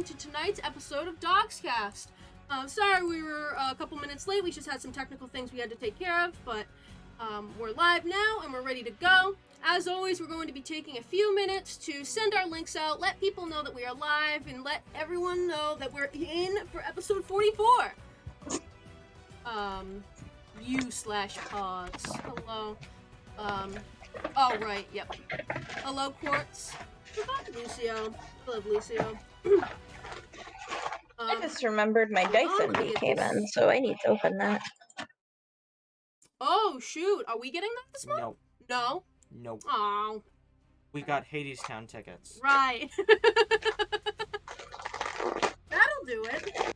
welcome to tonight's episode of DoGsCast. Sorry we were a couple minutes late, we just had some technical things we had to take care of, but we're live now and we're ready to go. As always, we're going to be taking a few minutes to send our links out, let people know that we are live, and let everyone know that we're in for episode 44. You/pods. Hello. Oh, right, yep. Hello, Quartz. Goodbye, Lucio. I love Lucio. I just remembered my dice envy came in, so I need to open that. Oh, shoot. Are we getting that this month? No. No? Nope. Oh. We got Hades Town tickets. Right. That'll do it.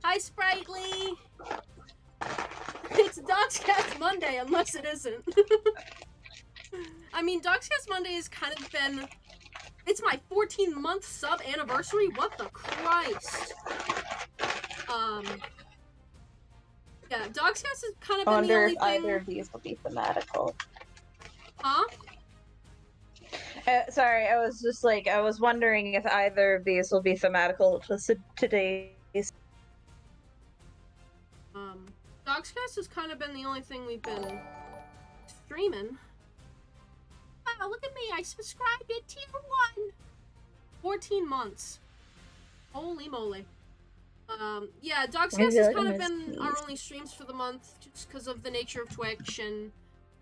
Hi, Sprightly. It's DoGsCast Monday, unless it isn't. I mean, DoGsCast Monday has kind of been... It's my 14-month sub anniversary? What the Christ? Yeah, DoGsCast has kind of been the only thing... I wonder if either of these will be thematical. Huh? Sorry, I was just like, I was wondering if either of these will be thematical to today's... DoGsCast has kind of been the only thing we've been streaming. Wow, look at me, I subscribed at tier 1! 14 months. Holy moly. Yeah, DoGsCast has kind of been our only streams for the month, just because of the nature of Twitch, and...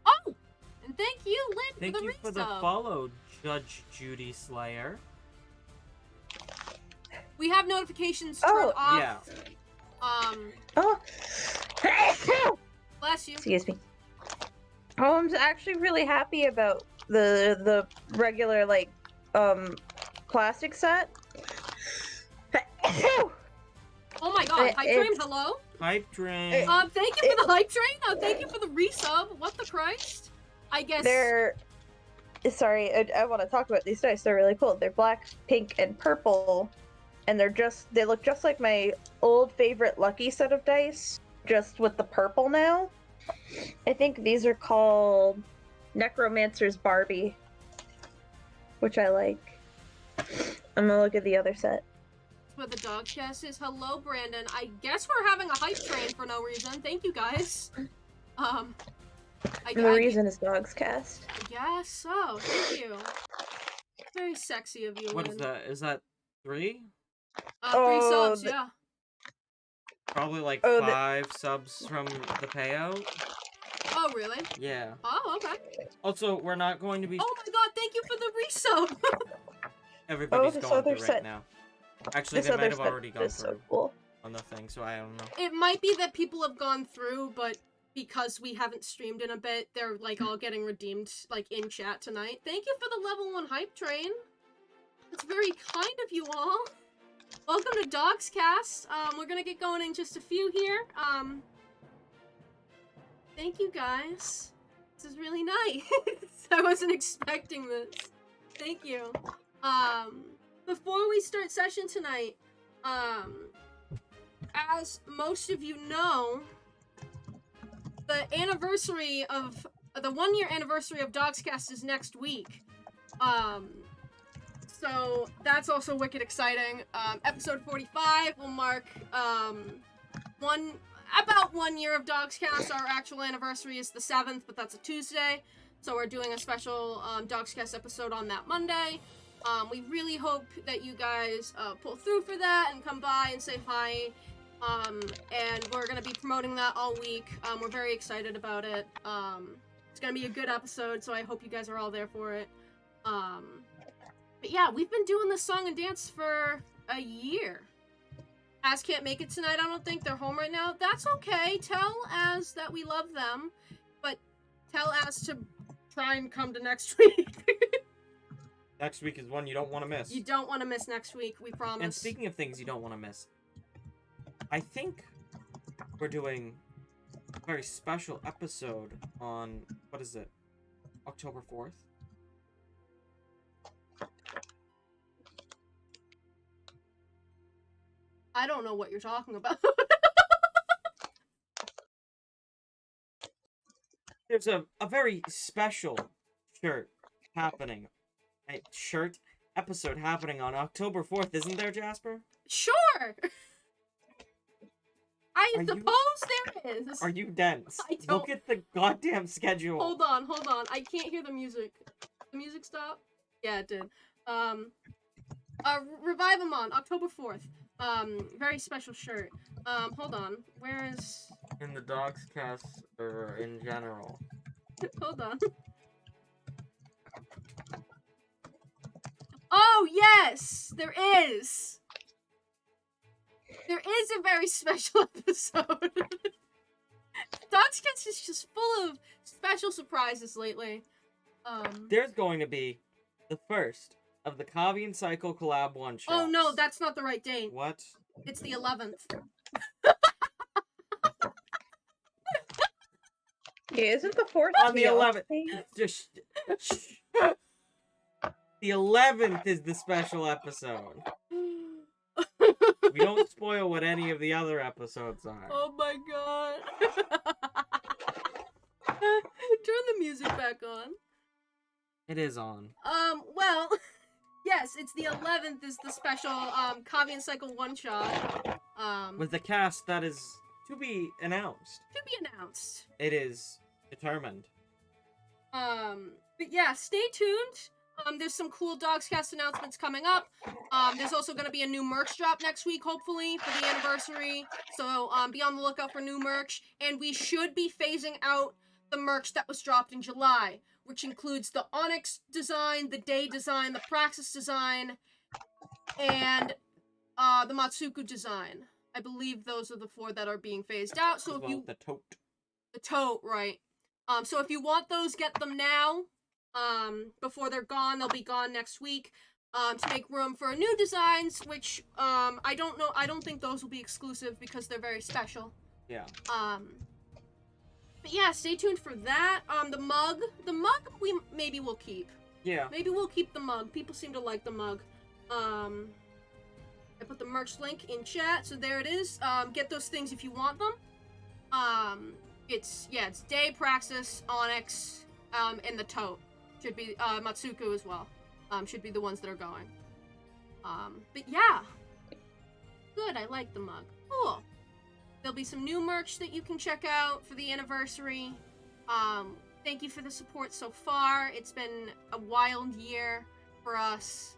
Oh! And thank you, Lynn, Thank you for the follow, Judge Judy Slayer. We have notifications turned off. Yeah. Oh! Bless you. Excuse me. Oh, I'm actually really happy about the regular, like, plastic set. Oh my god, Hype Train, hello? Hype Train. Thank you for the Hype Train, thank you for the resub, what the Christ? I guess... Sorry, I want to talk about these dice, they're really cool. They're black, pink, and purple, and they look just like my old favorite Lucky set of dice, just with the purple now. I think these are called Necromancer's Barbie, which I like. I'm gonna look at the other set. What the DoGsCast is. Hello, Brandon. I guess we're having a Hype Train for no reason. Thank you, guys. The reason is DoGsCast. I guess so. Thank you. Very sexy of you, What Lynn. is that? Is that 3? 3 subs, yeah. Probably like 5 subs from the payout. Oh, really? Yeah. Oh, okay. Also, we're not going to be... Oh my god, thank you for the resub! Everybody's going through set. right now. Actually, they might have already gone through so cool. on the thing, so I don't know. It might be that people have gone through, but because we haven't streamed in a bit, they're like all getting redeemed like in chat tonight. Thank you for the level 1 Hype Train. It's very kind of you all. Welcome to DoGsCast. We're gonna get going in just a few here. Thank you guys. This is really nice. I wasn't expecting this. Thank you. Before we start session tonight, as most of you know, the 1-year anniversary of DoGsCast is next week. So that's also wicked exciting. Episode 45 will mark about 1 year of DoGsCast. Our actual anniversary is the 7th, but that's a Tuesday. So we're doing a special DoGsCast episode on that Monday. We really hope that you guys pull through for that and come by and say hi. And we're going to be promoting that all week. We're very excited about it. It's going to be a good episode, so I hope you guys are all there for it. But yeah, we've been doing this song and dance for a year. Az can't make it tonight, I don't think. They're home right now. That's okay. Tell Az that we love them, but tell Az to try and come to next week. Next week is one you don't want to miss. You don't want to miss next week, we promise. And speaking of things you don't want to miss, I think we're doing a very special episode on, what is it, October 4th? I don't know what you're talking about. There's a very special shirt happening. Shirt episode happening on October 4th, isn't there, Jasper? Sure! I Are suppose there is. Are you dense? I don't... Look at the goddamn schedule. Hold on. I can't hear the music. The music stopped? Yeah, it did. Revive them on October 4th. Very special shirt. Hold on. Where is... In the DoGsCast, or in general. Hold on. Oh, yes! There is! There is a very special episode. DoGsCast is just full of special surprises lately. There's going to be the first of the Cavian Cycle collab one-shots. Oh no, that's not the right date. What? It's the 11th. Yeah, isn't the 4th on the 11th? Just the 11th is the special episode. We don't spoil what any of the other episodes are. Oh my god. Turn the music back on. It is on. Well, yes, it's the 11th is the special Cavian Cycle one-shot. With the cast that is to be announced. To be announced. It is determined. But yeah, stay tuned. There's some cool DoGsCast announcements coming up. There's also going to be a new merch drop next week, hopefully, for the anniversary. So, be on the lookout for new merch. And we should be phasing out the merch that was dropped in July, which includes the Onyx design, the Day design, the Praxis design, and the Matsuku design. I believe those are the 4 that are being phased out. So if you... The tote. The tote, right. So if you want those, get them now. Before they're gone. They'll be gone next week. To make room for new designs, which, I don't know. I don't think those will be exclusive because they're very special. Yeah. But yeah, stay tuned for that. The mug maybe we'll keep. Yeah. Maybe we'll keep the mug. People seem to like the mug. I put the merch link in chat, so there it is. Get those things if you want them. It's Day, Praxis, Onyx, and the tote. Should be, Matsuku as well. Should be the ones that are going. But yeah. Good, I like the mug. Cool. There'll be some new merch that you can check out for the anniversary. Thank you for the support so far. It's been a wild year for us.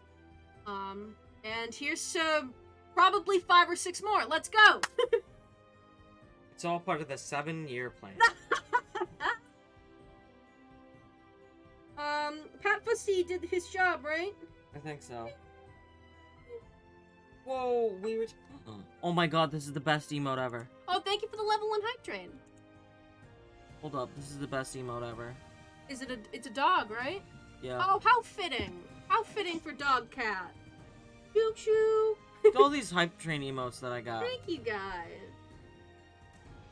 And here's to probably 5 or 6 more. Let's go! It's all part of the 7-year plan. Pat Fussy did his job, right? I think so. Whoa, we were... Oh my god, this is the best emote ever. Oh, thank you for the level 1 hype train. Hold up, this is the best emote ever. Is it it's a dog, right? Yeah. Oh, how fitting. How fitting for Dog Cat. Choo choo. Look at all these hype train emotes that I got. Thank you, guys.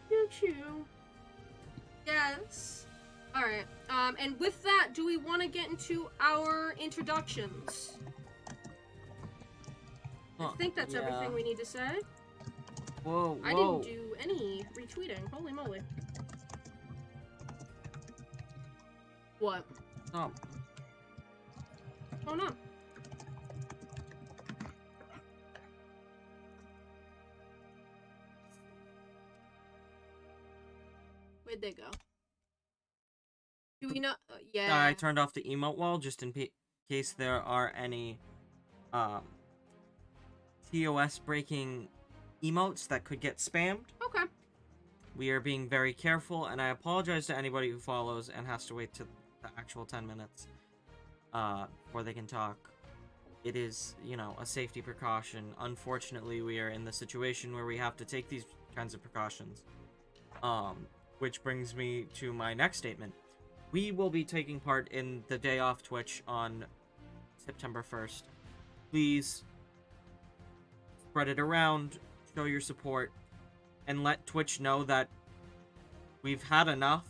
Choo choo. Yes. Alright, and with that, do we want to get into our introductions? I think that's everything we need to say. Whoa, I didn't do any retweeting. Holy moly. What? Oh. Oh no. Where'd they go? Do we not? Yeah. I turned off the emote wall just in case there are any TOS breaking emotes that could get spammed. Okay. We are being very careful, and I apologize to anybody who follows and has to wait to the actual 10 minutes before they can talk. It is, you know, a safety precaution. Unfortunately, we are in the situation where we have to take these kinds of precautions. Which brings me to my next statement. We will be taking part in the Day Off Twitch on September 1st. Please spread it around, show your support, and let Twitch know that we've had enough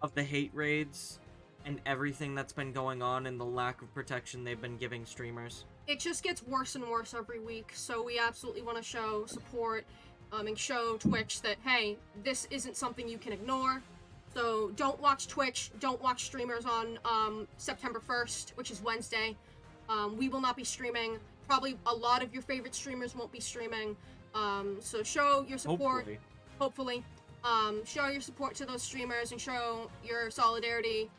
of the hate raids and everything that's been going on and the lack of protection they've been giving streamers. It just gets worse and worse every week, so we absolutely want to show support and show Twitch that, hey, this isn't something you can ignore. So don't watch Twitch, don't watch streamers on September 1st, which is Wednesday. We will not be streaming. Probably a lot of your favorite streamers won't be streaming. So show your support. Hopefully. Show your support to those streamers and show your solidarity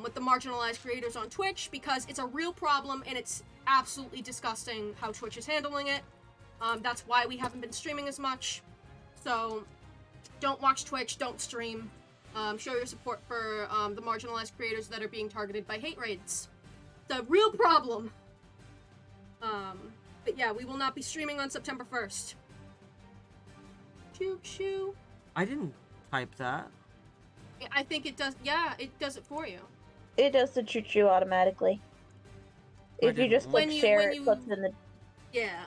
with the marginalized creators on Twitch, because it's a real problem and it's absolutely disgusting how Twitch is handling it. That's why we haven't been streaming as much. So don't watch Twitch, don't stream. Show your support for the marginalized creators that are being targeted by hate raids. It's a real problem. But yeah, we will not be streaming on September 1st. Choo choo. I didn't type that. I think it does. Yeah, it does it for you. It does the choo-choo automatically. If you just click share, it puts it in the... Yeah.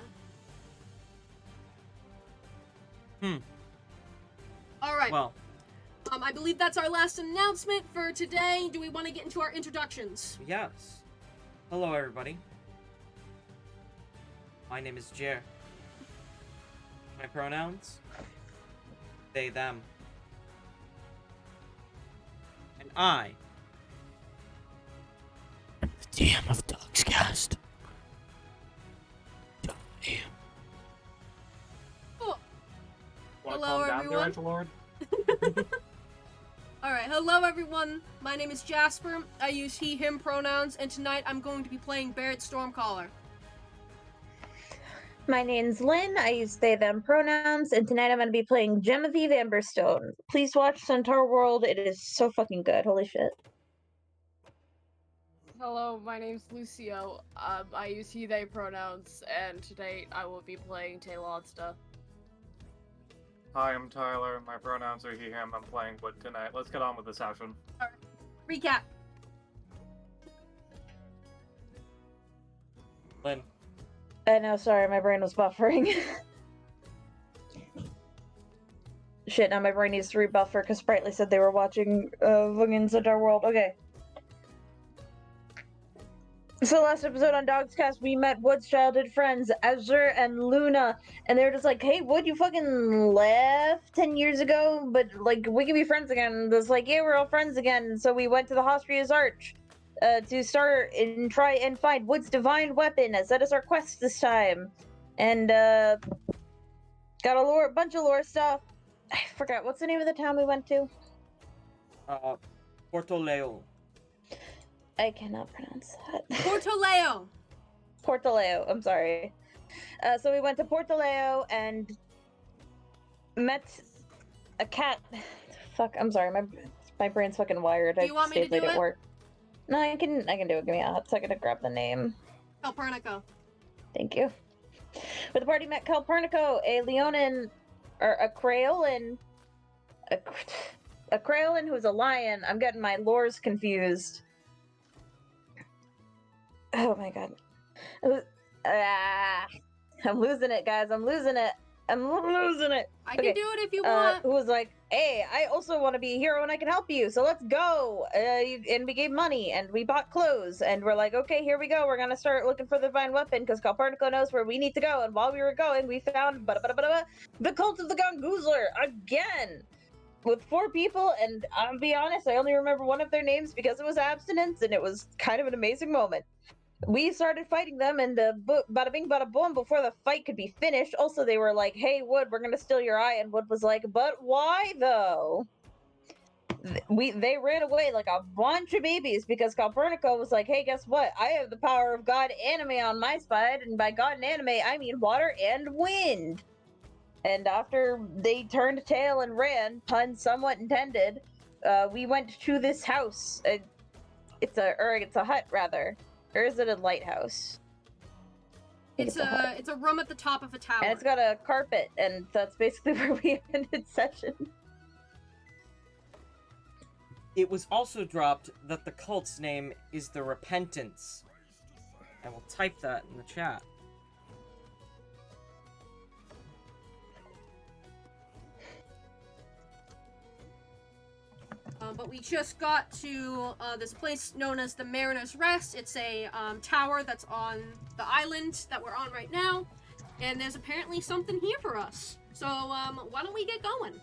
Alright. Well. I believe that's our last announcement for today. Do we want to get into our introductions? Yes. Hello, everybody. My name is Jer. My pronouns? They, them. And I... the DM of DoGsCast. Oh. Wanna Hello, calm down there, everyone. Lord? Alright, hello everyone. My name is Jasper. I use he, him pronouns, and tonight I'm going to be playing Barret Stormcaller. My name's Lynn. I use they, them pronouns, and tonight I'm going to be playing Genevieve Amberstone. Please watch Centaur World. It is so fucking good. Holy shit. Hello, my name's Lucio. I use he, they pronouns, and today I will be playing Taylonsta. Hi, I'm Tyler. My pronouns are he, him. I'm playing Wood tonight. Let's get on with the session. Recap. Lynn. I know, sorry, my brain was buffering. Shit, now my brain needs to rebuffer because Sprightly said they were watching fucking Centaur World. Okay. So last episode on DoGsCast, we met Wood's childhood friends, Azure and Luna, and they were just like, hey, Wood, you fucking left 10 years ago, but, like, we can be friends again. And it's like, yeah, we're all friends again. So we went to the Hostria's Arch to start and try and find Wood's divine weapon, as that is our quest this time. And, got a bunch of lore stuff. I forgot, what's the name of the town we went to? Porto Leo. I cannot pronounce that. Portoleo. Portoleo, I'm sorry. So we went to Portoleo and met a cat. Fuck, I'm sorry, my brain's fucking wired. Do you want me to do it? Work. No, I can do it. Give me a hot second to grab the name. Calpurnico. Thank you. With the party met Calpurnico, a Leonin, or a Crayolan, a Crayolan who's a lion. I'm getting my lores confused. Oh my god. I'm losing it, guys. I'm losing it. I can do it if you want. Who was like, hey, I also want to be a hero and I can help you, so let's go. And we gave money and we bought clothes and we're like, okay, here we go. We're gonna start looking for the divine weapon because Calpurnico knows where we need to go. And while we were going, we found the cult of the Gongoozler again. With 4 people, and I'll be honest, I only remember one of their names because it was abstinence, and it was kind of an amazing moment. We started fighting them, and bada bing, bada boom, before the fight could be finished. Also, they were like, hey, Wood, we're gonna steal your eye, and Wood was like, but why, though? They ran away like a bunch of babies, because Calpurnico was like, hey, guess what? I have the power of God Anime on my side, and by God and Anime, I mean water and wind. And after they turned tail and ran, pun somewhat intended, we went to this house. It's a hut, rather. Or is it a lighthouse? It's a room at the top of a tower. And it's got a carpet, and that's basically where we ended session. It was also dropped that the cult's name is the Repentance. I will type that in the chat. But we just got to this place known as the Mariner's Rest. It's a tower that's on the island that we're on right now. And there's apparently something here for us. So why don't we get going?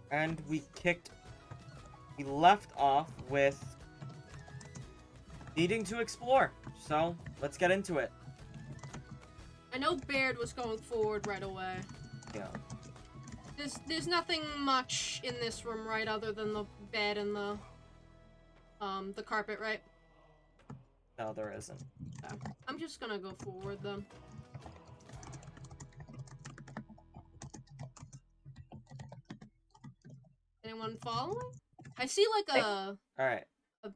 And we left off with needing to explore. So, let's get into it. I know Baird was going forward right away. Yeah. There's nothing much in this room, right, other than the bed and the carpet, right? No, there isn't. Okay. I'm just gonna go forward then. Anyone following? I see like a Alright.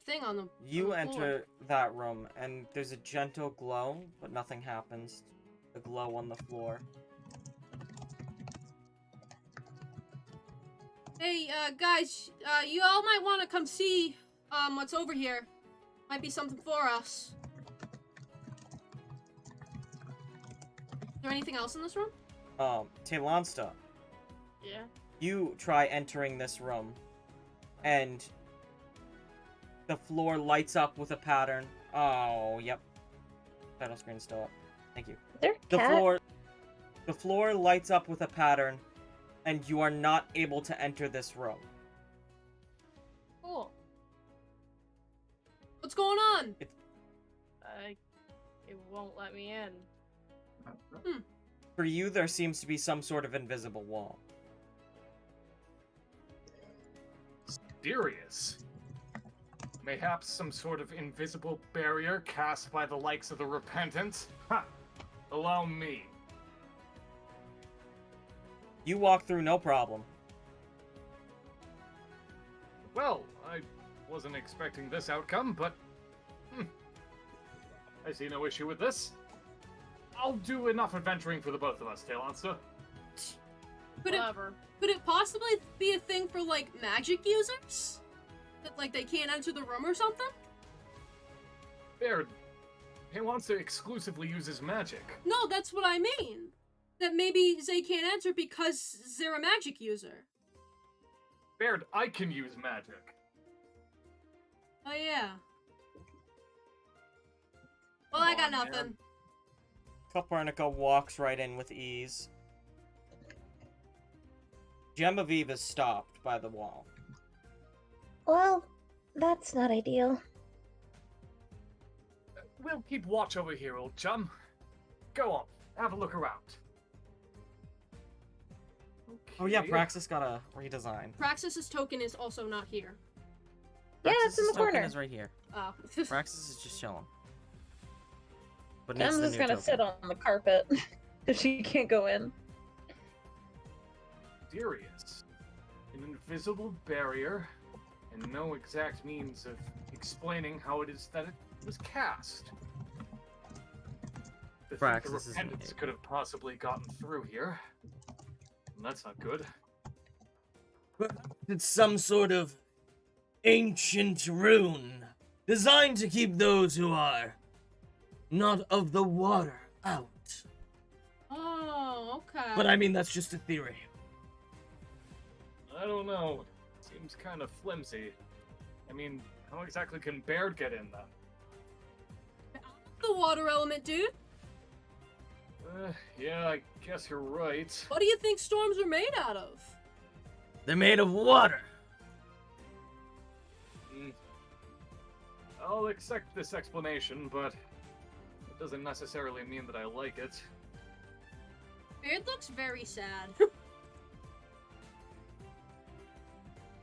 thing on the You on the floor. enter that room, and there's a gentle glow, but nothing happens. A glow on the floor. Hey, guys, you all might want to come see, what's over here. Might be something for us. Is there anything else in this room? Taylonsta, Yeah. you try entering this room, and the floor lights up with a pattern. Oh, yep. Title screen's still up. Thank you. There, The cat. floor lights up with a pattern, and you are not able to enter this room. Cool. What's going on? It won't let me in. For you, there seems to be some sort of invisible wall. Mysterious. Mayhaps some sort of invisible barrier cast by the likes of the repentant? Ha! Allow me. You walk through no problem. Well, I wasn't expecting this outcome, but... I see no issue with this. I'll do enough adventuring for the both of us, Taylonsta. Whatever. Could it possibly be a thing for, like, magic users? That, like, they can't enter the room or something? Baird, Taylonsta exclusively uses magic. No, that's what I mean. That maybe they can't enter because they're a magic user. Baird, I can use magic. Oh, yeah. Well, I got Come on, nothing. Copernica walks right in with ease. Genevieve is stopped by the wall. Well, that's not ideal. We'll keep watch over here, old chum. Go on, have a look around. Oh yeah, Okay. Praxis got a redesign. Praxis's token is also not here. Yeah, it's in the Praxis's token corner. is right here. Oh. Praxis is just chilling. But I'm needs the just new gonna token. sit on the carpet if she can't go in. Mysterious. An invisible barrier, and no exact means of explaining how it is that it was cast. The Praxis is repentance weird. could have possibly gotten through here. And that's not good. It's some sort of ancient rune designed to keep those who are not of the water out. Oh, okay. But I mean, that's just a theory. I don't know. Seems kind of flimsy. I mean, how exactly can Baird get in then? The water element, dude. Yeah, I guess you're right. What do you think storms are made out of? They're made of water. I'll accept this explanation, but it doesn't necessarily mean that I like it. Beard looks very sad.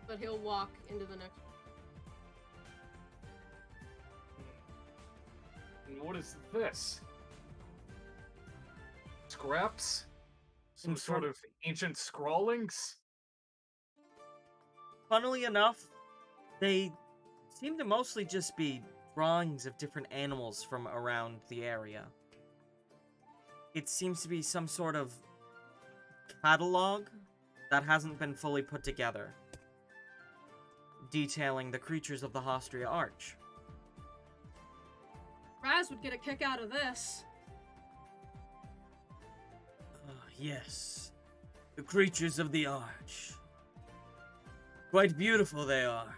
But he'll walk into the next. And what is this? Scraps? Some sort of ancient scrawlings? Funnily enough, they seem to mostly just be drawings of different animals from around the area. It seems to be some sort of catalog that hasn't been fully put together, detailing the creatures of the Hostria Arch. Raz would get a kick out of this. Yes, the creatures of the Arch. Quite beautiful they are.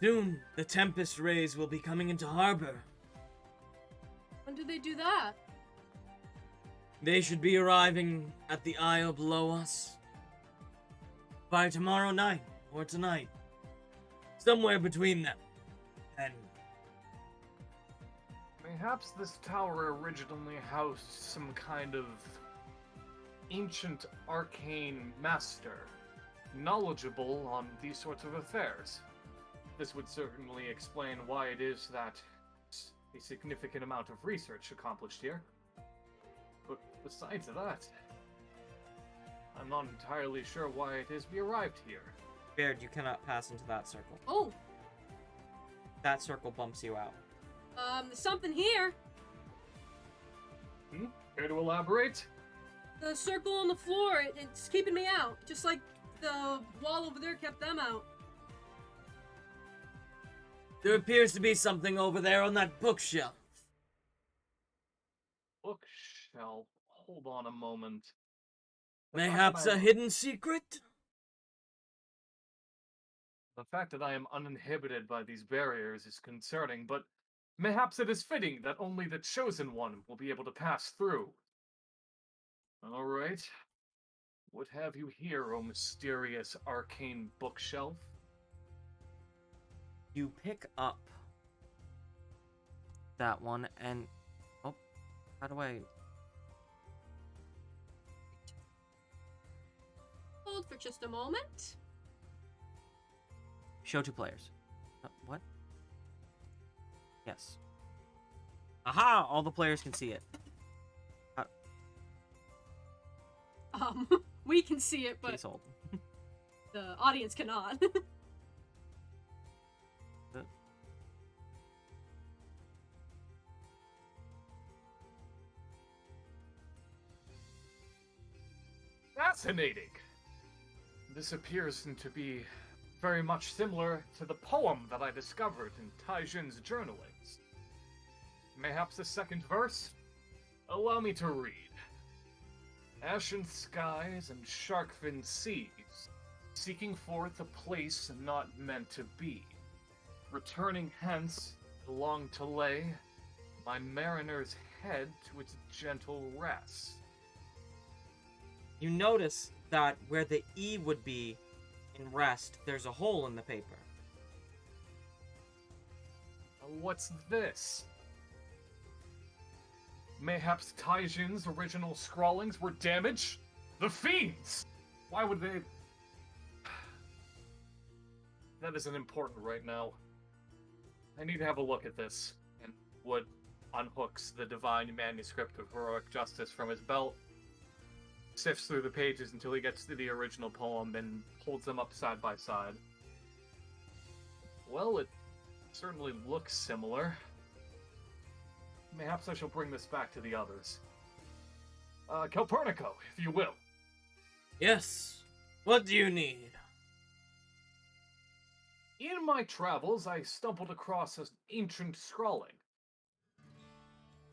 Soon, the Tempest Rays will be coming into harbor. When do they do that? They should be arriving at the isle below us by tomorrow night or tonight. Somewhere between them. And Perhaps this tower originally housed some kind of ancient arcane master, knowledgeable on these sorts of affairs. This would certainly explain why it is that a significant amount of research accomplished here. But besides that, I'm not entirely sure why it is we arrived here. Baird, you cannot pass into that circle. Oh, That circle bumps you out. there's something here. Care to elaborate? The circle on the floor, it's keeping me out. Just like the wall over there kept them out. There appears to be something over there on that bookshelf. Bookshelf. Hold on a moment. Mayhaps a hidden secret? The fact that I am uninhibited by these barriers is concerning, but mayhaps it is fitting that only the Chosen One will be able to pass through. Alright. What have you here, O mysterious arcane bookshelf? You pick up that one and... Oh, how do I... Hold for just a moment. Show to players. What? Yes. Aha! All the players can see it. We can see it, but Please hold. the audience cannot. Fascinating! This appears to be very much similar to the poem that I discovered in Taijin's journalings. Mayhaps the second verse? Allow me to read. Ashen skies and shark-fin seas, seeking forth a place not meant to be. Returning hence, long to lay my mariner's head to its gentle rest. You notice that where the E would be in rest, there's a hole in the paper. What's this? Mayhaps Taijin's original scrawlings were damaged? The fiends! Why would they... That isn't important right now. I need to have a look at this. And Wood unhooks the divine manuscript of heroic justice from his belt, sifts through the pages until he gets to the original poem, and holds them up side by side. Well, it certainly looks similar. Perhaps I shall bring this back to the others. Calpurnico, if you will. Yes. What do you need? In my travels, I stumbled across an ancient scrawling.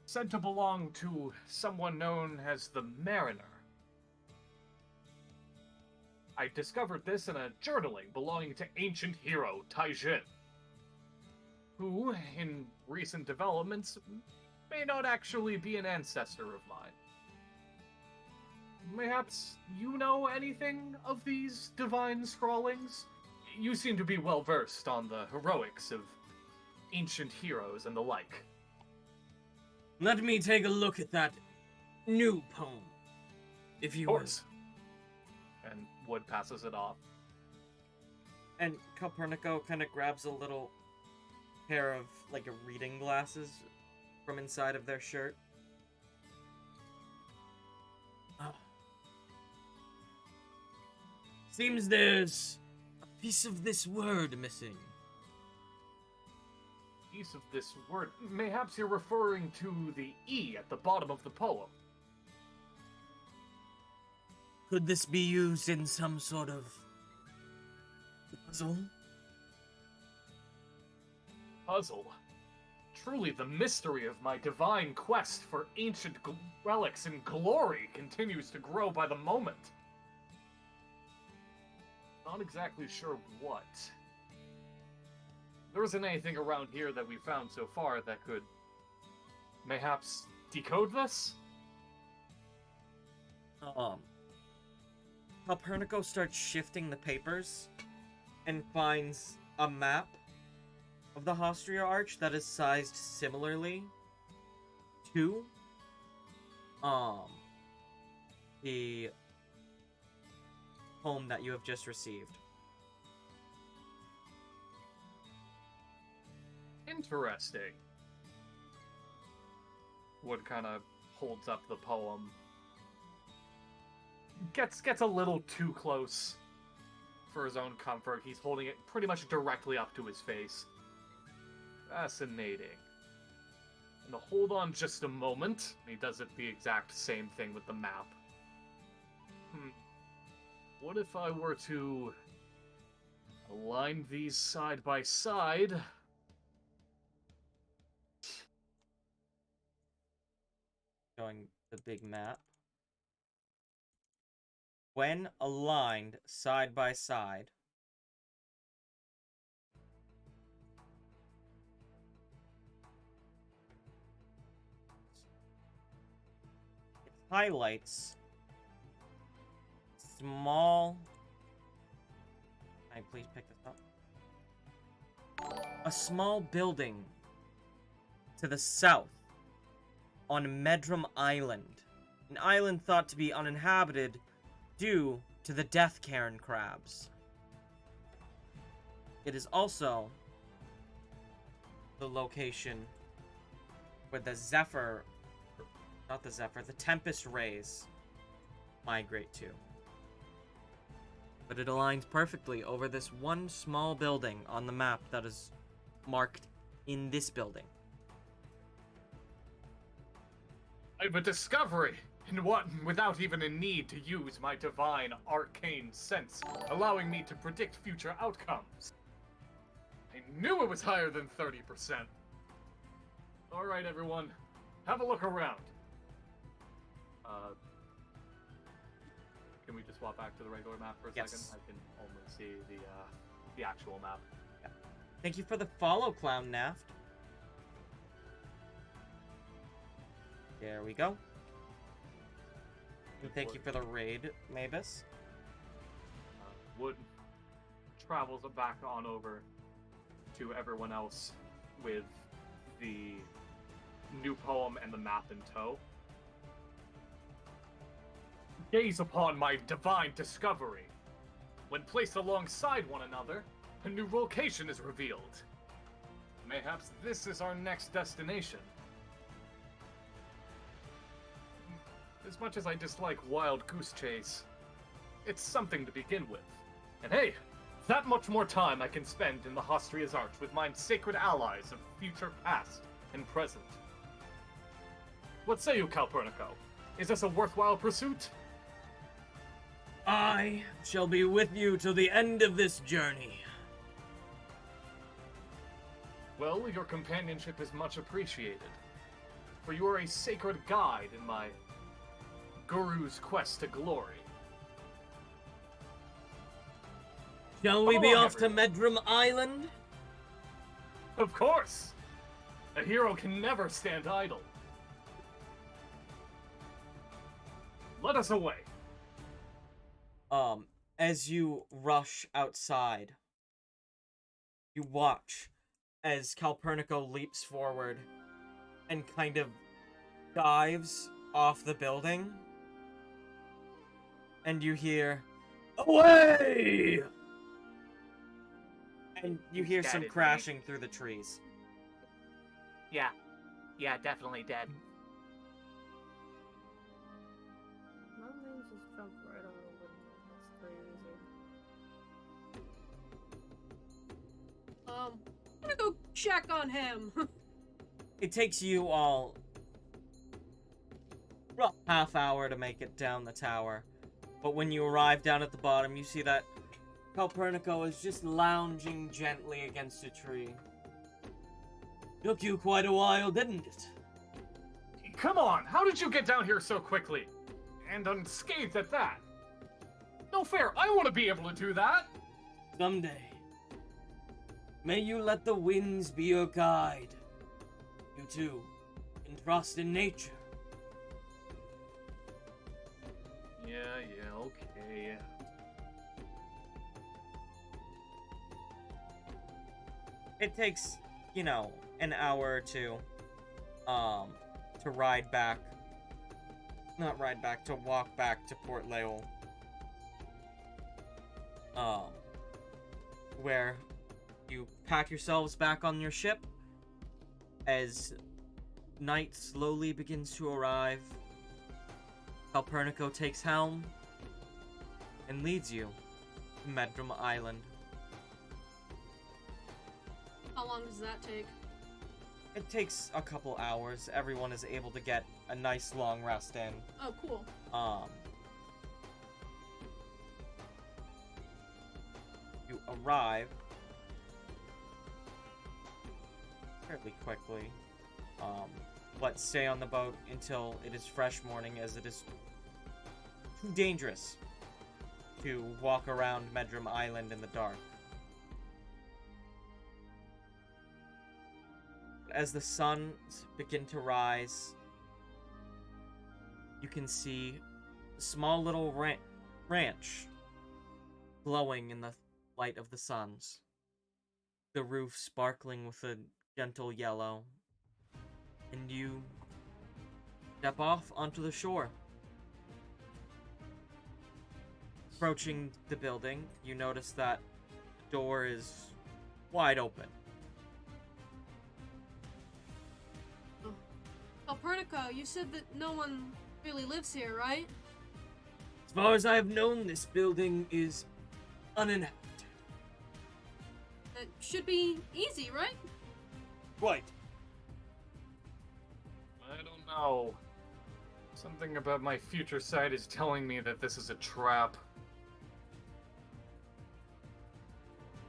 Said to belong to someone known as the Mariner. I discovered this in a journaling belonging to ancient hero Taijin, who, in recent developments, may not actually be an ancestor of mine. Mayhaps you know anything of these divine scrawlings? You seem to be well versed on the heroics of ancient heroes and the like. Let me take a look at that new poem, if you Of course. And Wood passes it off. And Calpurnico kind of grabs a little pair of, like, reading glasses from inside of their shirt. Seems there's a piece of this word missing. Piece of this word. Mayhaps you're referring to the E at the bottom of the poem. Could this be used in some sort of puzzle? Puzzle. Truly, the mystery of my divine quest for ancient relics and glory continues to grow by the moment. Not exactly sure what. There isn't anything around here that we've found so far that could mayhaps decode this? Calpurnico starts shifting the papers and finds a map of the Hostria Arch that is sized similarly to the poem that you have just received. Interesting. Wood kind of holds up the poem. Gets a little too close for his own comfort. He's holding it pretty much directly up to his face. Fascinating. And hold on just a moment. He does it the exact same thing with the map. What if I were to align these side by side? Showing the big map. When aligned side by side, it highlights small. Can I please pick this up? A small building to the south on Medrum Island, an island thought to be uninhabited due to the death cairn crabs. It is also the location where the Tempest Rays migrate to. But it aligns perfectly over this one small building on the map that is marked in this building. I have a discovery! And what, without even a need to use my divine arcane sense, allowing me to predict future outcomes. I knew it was higher than 30%. Alright, everyone. Have a look around. Can we just swap back to the regular map for a second? I can only see the actual map. Yeah. Thank you for the follow, Clown Naft. There we go. And thank you for the raid, Mavis. Wood travels back on over to everyone else with the new poem and the map in tow. Gaze upon my divine discovery. When placed alongside one another, a new location is revealed. Mayhaps this is our next destination. As much as I dislike Wild Goose Chase, it's something to begin with. And hey, that much more time I can spend in the Hostria's Arch with my sacred allies of future past and present. What say you, Calpurnico? Is this a worthwhile pursuit? I shall be with you till the end of this journey. Well, your companionship is much appreciated, for you are a sacred guide in my Guru's quest to glory. Shall we Come be on, off to Medrum Island? Of course! A hero can never stand idle. Let us away. As you rush outside, you watch as Calpurnico leaps forward and kind of dives off the building. And you hear, "Away!" And you hear some Dead, crashing through the trees. Yeah, definitely dead. My name's just jumped right out of the window. That's crazy. I'm gonna go check on him. It takes you all rough half hour to make it down the tower. But when you arrive down at the bottom, you see that Calpurnico is just lounging gently against a tree. Took you quite a while, didn't it? Come on, how did you get down here so quickly? And unscathed at that? No fair, I want to be able to do that! Someday. May you let the winds be your guide. You too can trust in nature. Yeah, okay. It takes you know, an hour or two, to ride back. Not ride back, to walk back to Port Leol. Where you pack yourselves back on your ship as night slowly begins to arrive. Calpurnico takes helm and leads you to Medrum Island. How long does that take? It takes a couple hours. Everyone is able to get a nice long rest in. Oh, cool. You arrive fairly quickly, but stay on the boat until it is fresh morning, as it is too dangerous to walk around Medrum Island in the dark. As the suns begin to rise, you can see a small little ranch glowing in the light of the suns. The roof sparkling with a gentle yellow. And you step off onto the shore. Approaching the building, you notice that the door is wide open. Calpurnico, you said that no one really lives here, right? As far as I have known, this building is uninhabited. It should be easy, right? Quite. I don't know. Something about my future sight is telling me that this is a trap.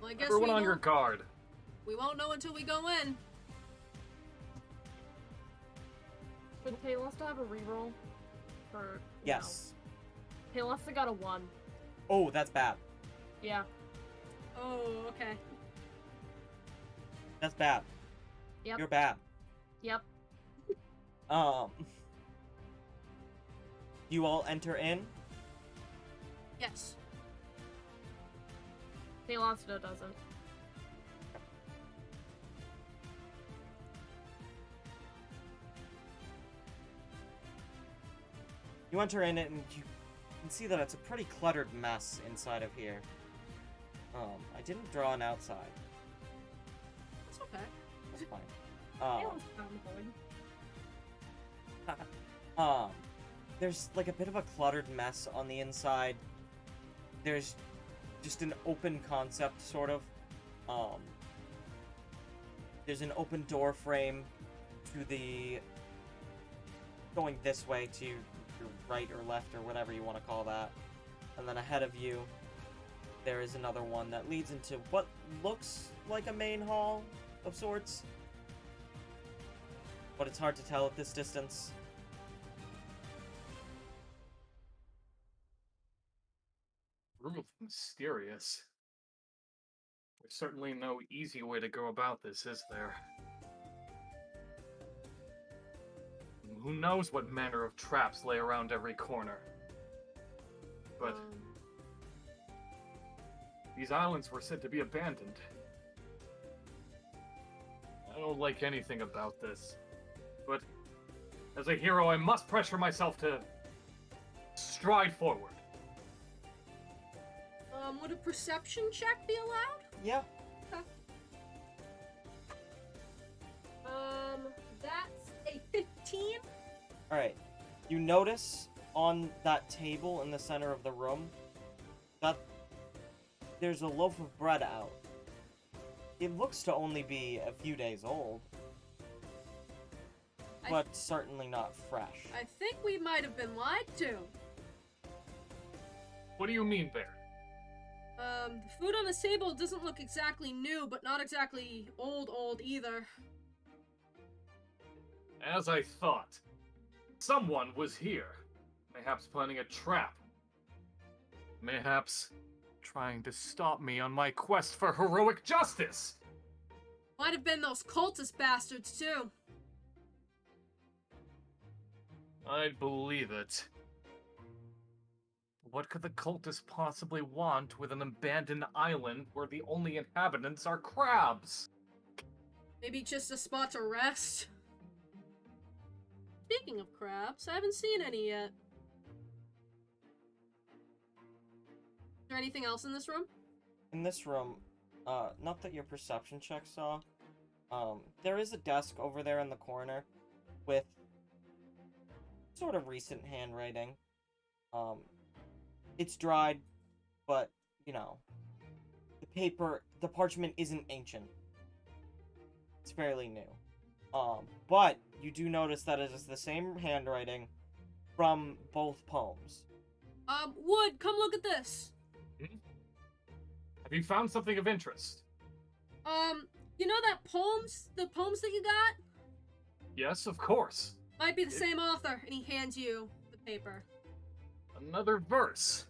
Well, I guess Everyone on your guard. we won't know until we go in. Should Taylor still have a reroll? For Yes. No. Taylor still got a 1. Oh, that's bad. Yeah. Oh, okay. That's bad. Yep. You're bad. Yep. You all enter in? Yes. Taylor still doesn't. You enter in it and you can see that it's a pretty cluttered mess inside of here. I didn't draw an outside. It's okay. That's fine. Taylor's fine. There's like a bit of a cluttered mess on the inside. There's just an open concept, sort of. There's an open door frame to the... going this way to your right or left or whatever you want to call that. And then ahead of you, there is another one that leads into what looks like a main hall of sorts. But it's hard to tell at this distance. Room of mysterious. There's certainly no easy way to go about this, is there? Who knows what manner of traps lay around every corner? But these islands were said to be abandoned. I don't like anything about this. But as a hero, I must pressure myself to stride forward. Would a perception check be allowed? Yeah. That's a 15. Alright. You notice on that table in the center of the room that there's a loaf of bread out. It looks to only be a few days old, but certainly not fresh. I think we might have been lied to. What do you mean, Bear? The food on the table doesn't look exactly new, but not exactly old either. As I thought. Someone was here. Mayhaps planning a trap. Mayhaps trying to stop me on my quest for heroic justice! Might have been those cultist bastards, too. I'd believe it. What could the cultists possibly want with an abandoned island where the only inhabitants are crabs? Maybe just a spot to rest? Speaking of crabs, I haven't seen any yet. Is there anything else in this room? In this room, not that your perception check saw, there is a desk over there in the corner with sort of recent handwriting. It's dried, but, you know, the parchment isn't ancient. It's fairly new. But you do notice that it is the same handwriting from both poems. Wood, come look at this. Have you found something of interest? You know the poems that you got? Yes, of course. Might be the same author, and he hands you the paper. Another verse.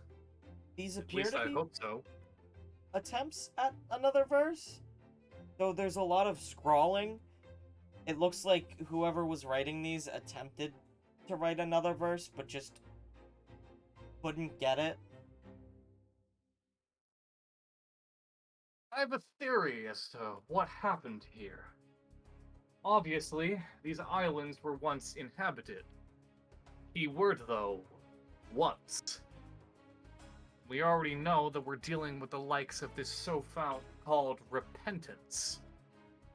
These At appear least to I be hope so. attempts at another verse, though there's a lot of scrawling. It looks like whoever was writing these attempted to write another verse, but just couldn't get it. I have a theory as to what happened here. Obviously, these islands were once inhabited. Key word, though, once. We already know that we're dealing with the likes of this so-found called repentance.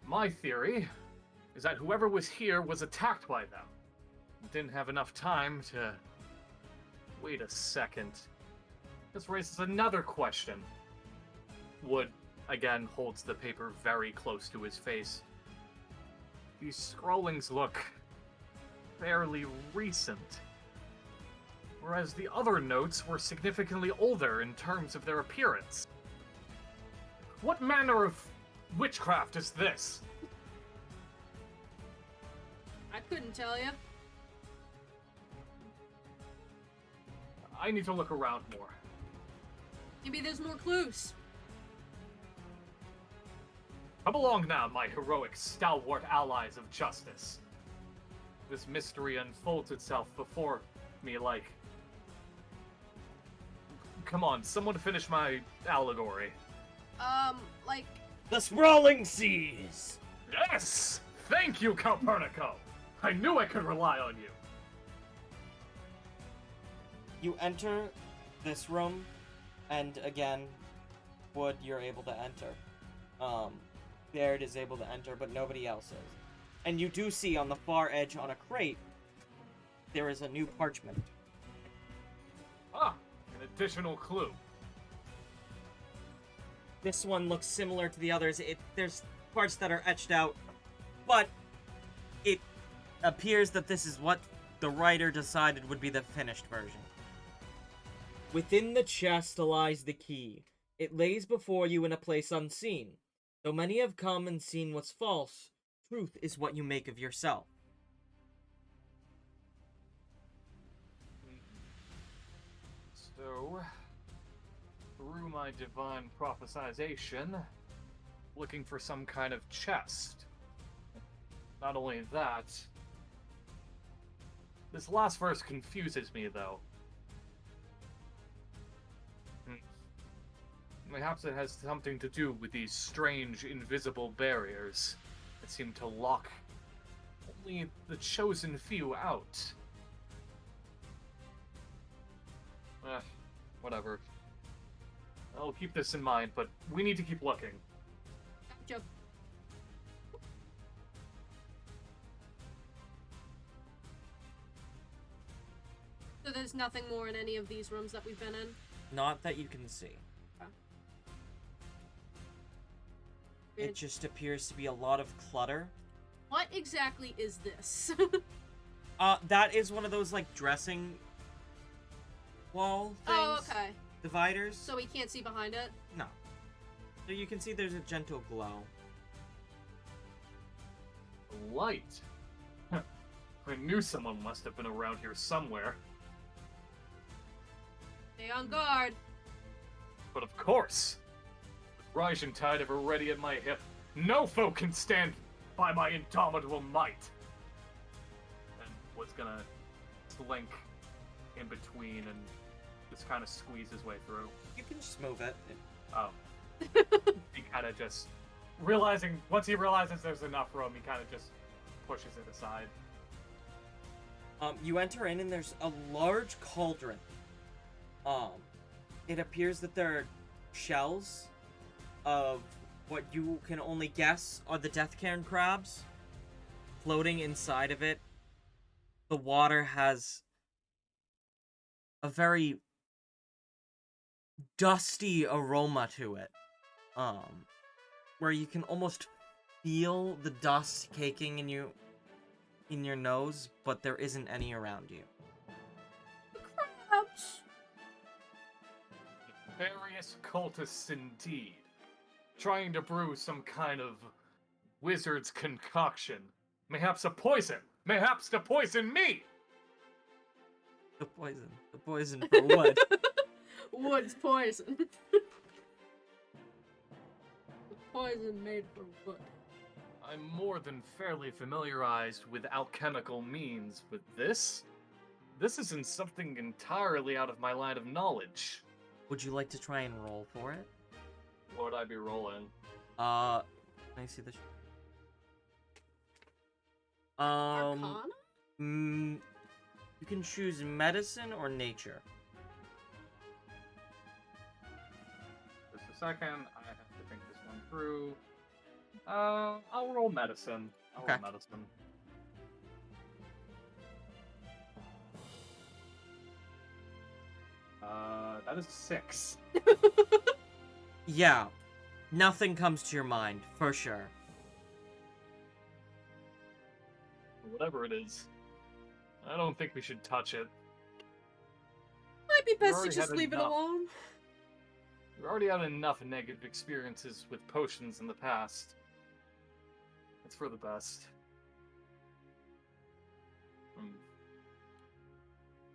My theory is that whoever was here was attacked by them. Didn't have enough time to... Wait a second. This raises another question. Wood, again, holds the paper very close to his face. These scrollings look fairly recent, whereas the other notes were significantly older in terms of their appearance. What manner of witchcraft is this? I couldn't tell you. I need to look around more. Maybe there's more clues. Come along now, my heroic, stalwart allies of justice. This mystery unfolds itself before me like... Come on, someone finish my allegory. Like... The sprawling seas! Yes! Thank you, Copernico! I knew I could rely on you. You enter this room, and again, Wood, you're able to enter. Baird is able to enter, but nobody else is. And you do see on the far edge on a crate, there is a new parchment. Ah, an additional clue. This one looks similar to the others. There's parts that are etched out, but it appears that this is what the writer decided would be the finished version. Within the chest lies the key. It lays before you in a place unseen. Though many have come and seen what's false, truth is what you make of yourself. So, through my divine prophesization, looking for some kind of chest. Not only that, this last verse confuses me, though. Perhaps it has something to do with these strange, invisible barriers that seem to lock only the chosen few out. Whatever. I'll keep this in mind, but we need to keep looking. Gotcha. So there's nothing more in any of these rooms that we've been in? Not that you can see. It just appears to be a lot of clutter. What exactly is this? That is one of those, like, dressing wall things. Oh, okay. Dividers. So we can't see behind it? No. So you can see there's a gentle glow. Light? I knew someone must have been around here somewhere. Stay on guard. But of course! With rising tide ever ready at my hip, no foe can stand by my indomitable might! And was gonna slink in between and just kind of squeeze his way through. You can just move it. Oh. He kind of just Once he realizes there's enough room, he kind of just pushes it aside. You enter in and there's a large cauldron. It appears that there are shells of what you can only guess are the death cairn crabs floating inside of it. The water has a very dusty aroma to it, where you can almost feel the dust caking in your nose, but there isn't any around you. Crabs. Various cultists indeed, trying to brew some kind of wizard's concoction. Mayhaps a poison. Mayhaps to poison me. The poison for what? Wood's poison. Poison made for wood. I'm more than fairly familiarized with alchemical means, but this isn't something entirely out of my line of knowledge. Would you like to try and roll for it? What would I be rolling? Can I see the Arcana? You can choose medicine or nature. Just a second, I have to think this one through. I'll roll medicine. I'll roll medicine. That is 6. Yeah, nothing comes to your mind, for sure. Whatever it is, I don't think we should touch it. Might be best to already just had leave it enough. alone. We've already had enough negative experiences with potions in the past. It's for the best.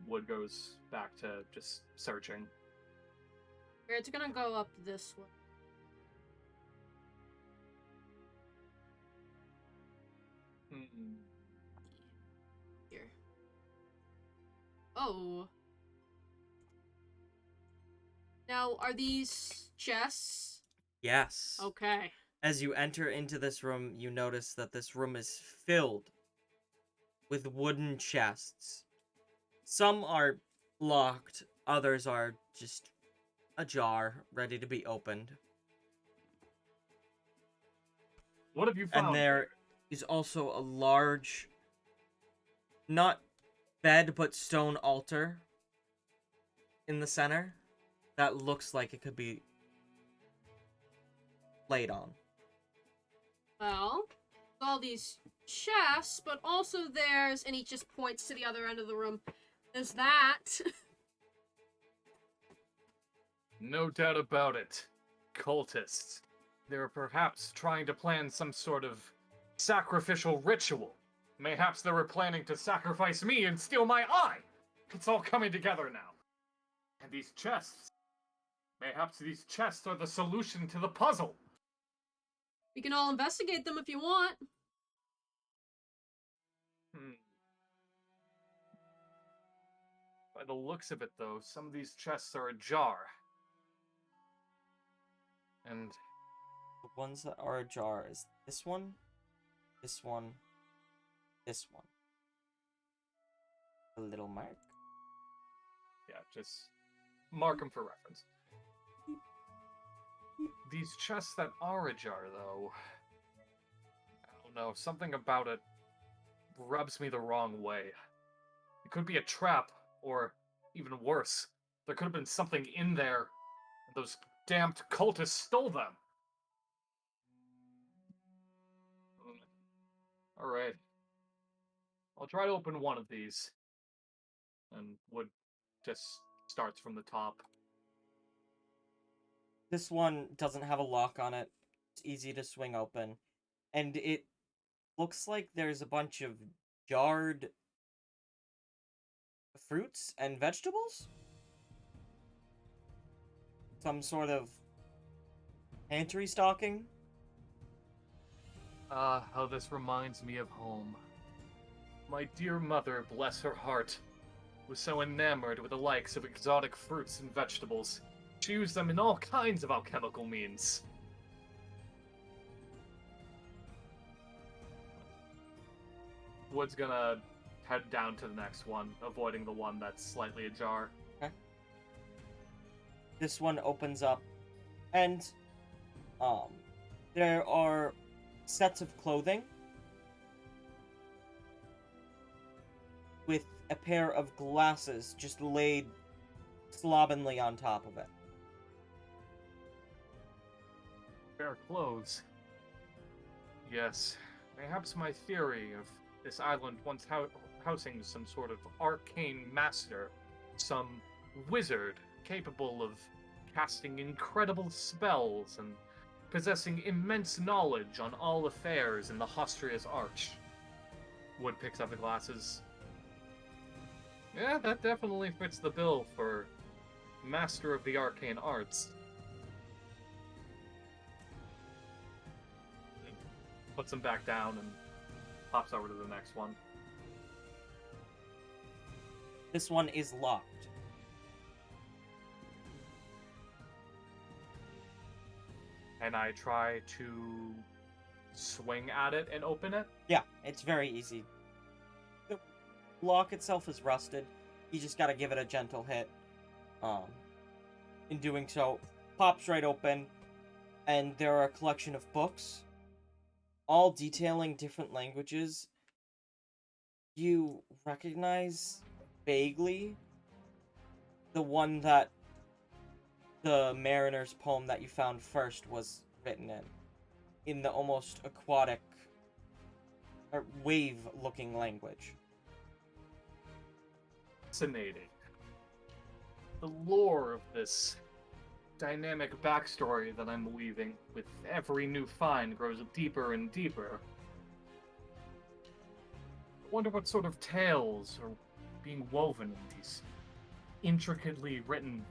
Wood goes back to just searching. It's gonna go up this way. Here. Oh. Now, are these chests? Yes. Okay. As you enter into this room, you notice that this room is filled with wooden chests. Some are locked, others are just ajar, ready to be opened. What have you found? And there is also a large, not bed, but stone altar in the center that looks like it could be laid on. Well, all these chests, but also there's, and he just points to the other end of the room. There's that. No doubt about it. Cultists. They're perhaps trying to plan some sort of sacrificial ritual. Mayhaps they were planning to sacrifice me and steal my eye! It's all coming together now. And these chests. Mayhaps these chests are the solution to the puzzle. We can all investigate them if you want. By the looks of it, though, some of these chests are ajar. And The ones that are ajar is this one, this one, this one. A little mark. yeah, just mark them for reference. These chests that are ajar, though, I don't know, something about it rubs me the wrong way. It could be a trap, or even worse, there could have been something in there, and those damned cultists stole them. Alright. I'll try to open one of these. And Wood just starts from the top. This one doesn't have a lock on it. It's easy to swing open. And it looks like there's a bunch of jarred fruits and vegetables? Some sort of pantry stocking? Ah, how this reminds me of home. My dear mother, bless her heart, was so enamored with the likes of exotic fruits and vegetables. She used them in all kinds of alchemical means. Wood's gonna head down to the next one, avoiding the one that's slightly ajar. Okay. This one opens up, and there are sets of clothing with a pair of glasses just laid slovenly on top of it. Fair clothes. Yes, perhaps my theory of this island once housing some sort of arcane master, some wizard capable of casting incredible spells and possessing immense knowledge on all affairs in the Hostria's Arch. Wood picks up the glasses. Yeah, that definitely fits the bill for Master of the Arcane Arts. Puts them back down and pops over to the next one. This one is locked. And I try to swing at it and open it. Yeah, it's very easy. The lock itself is rusted. You just gotta give it a gentle hit. In doing so, pops right open, and there are a collection of books, all detailing different languages. You recognize vaguely the one that the mariner's poem that you found first was written in the almost aquatic or wave-looking language. Fascinating. The lore of this dynamic backstory that I'm weaving with every new find grows deeper and deeper. I wonder what sort of tales are being woven in these intricately written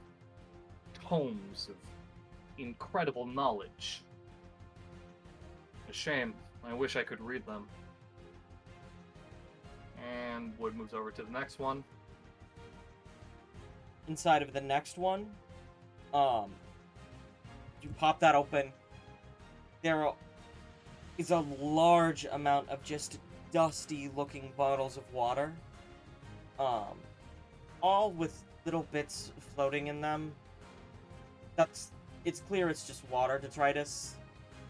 tomes of incredible knowledge. A shame. I wish I could read them. And Wood moves over to the next one. Inside of the next one, you pop that open. There is a large amount of just dusty-looking bottles of water, all with little bits floating in them. It's clear it's just water detritus,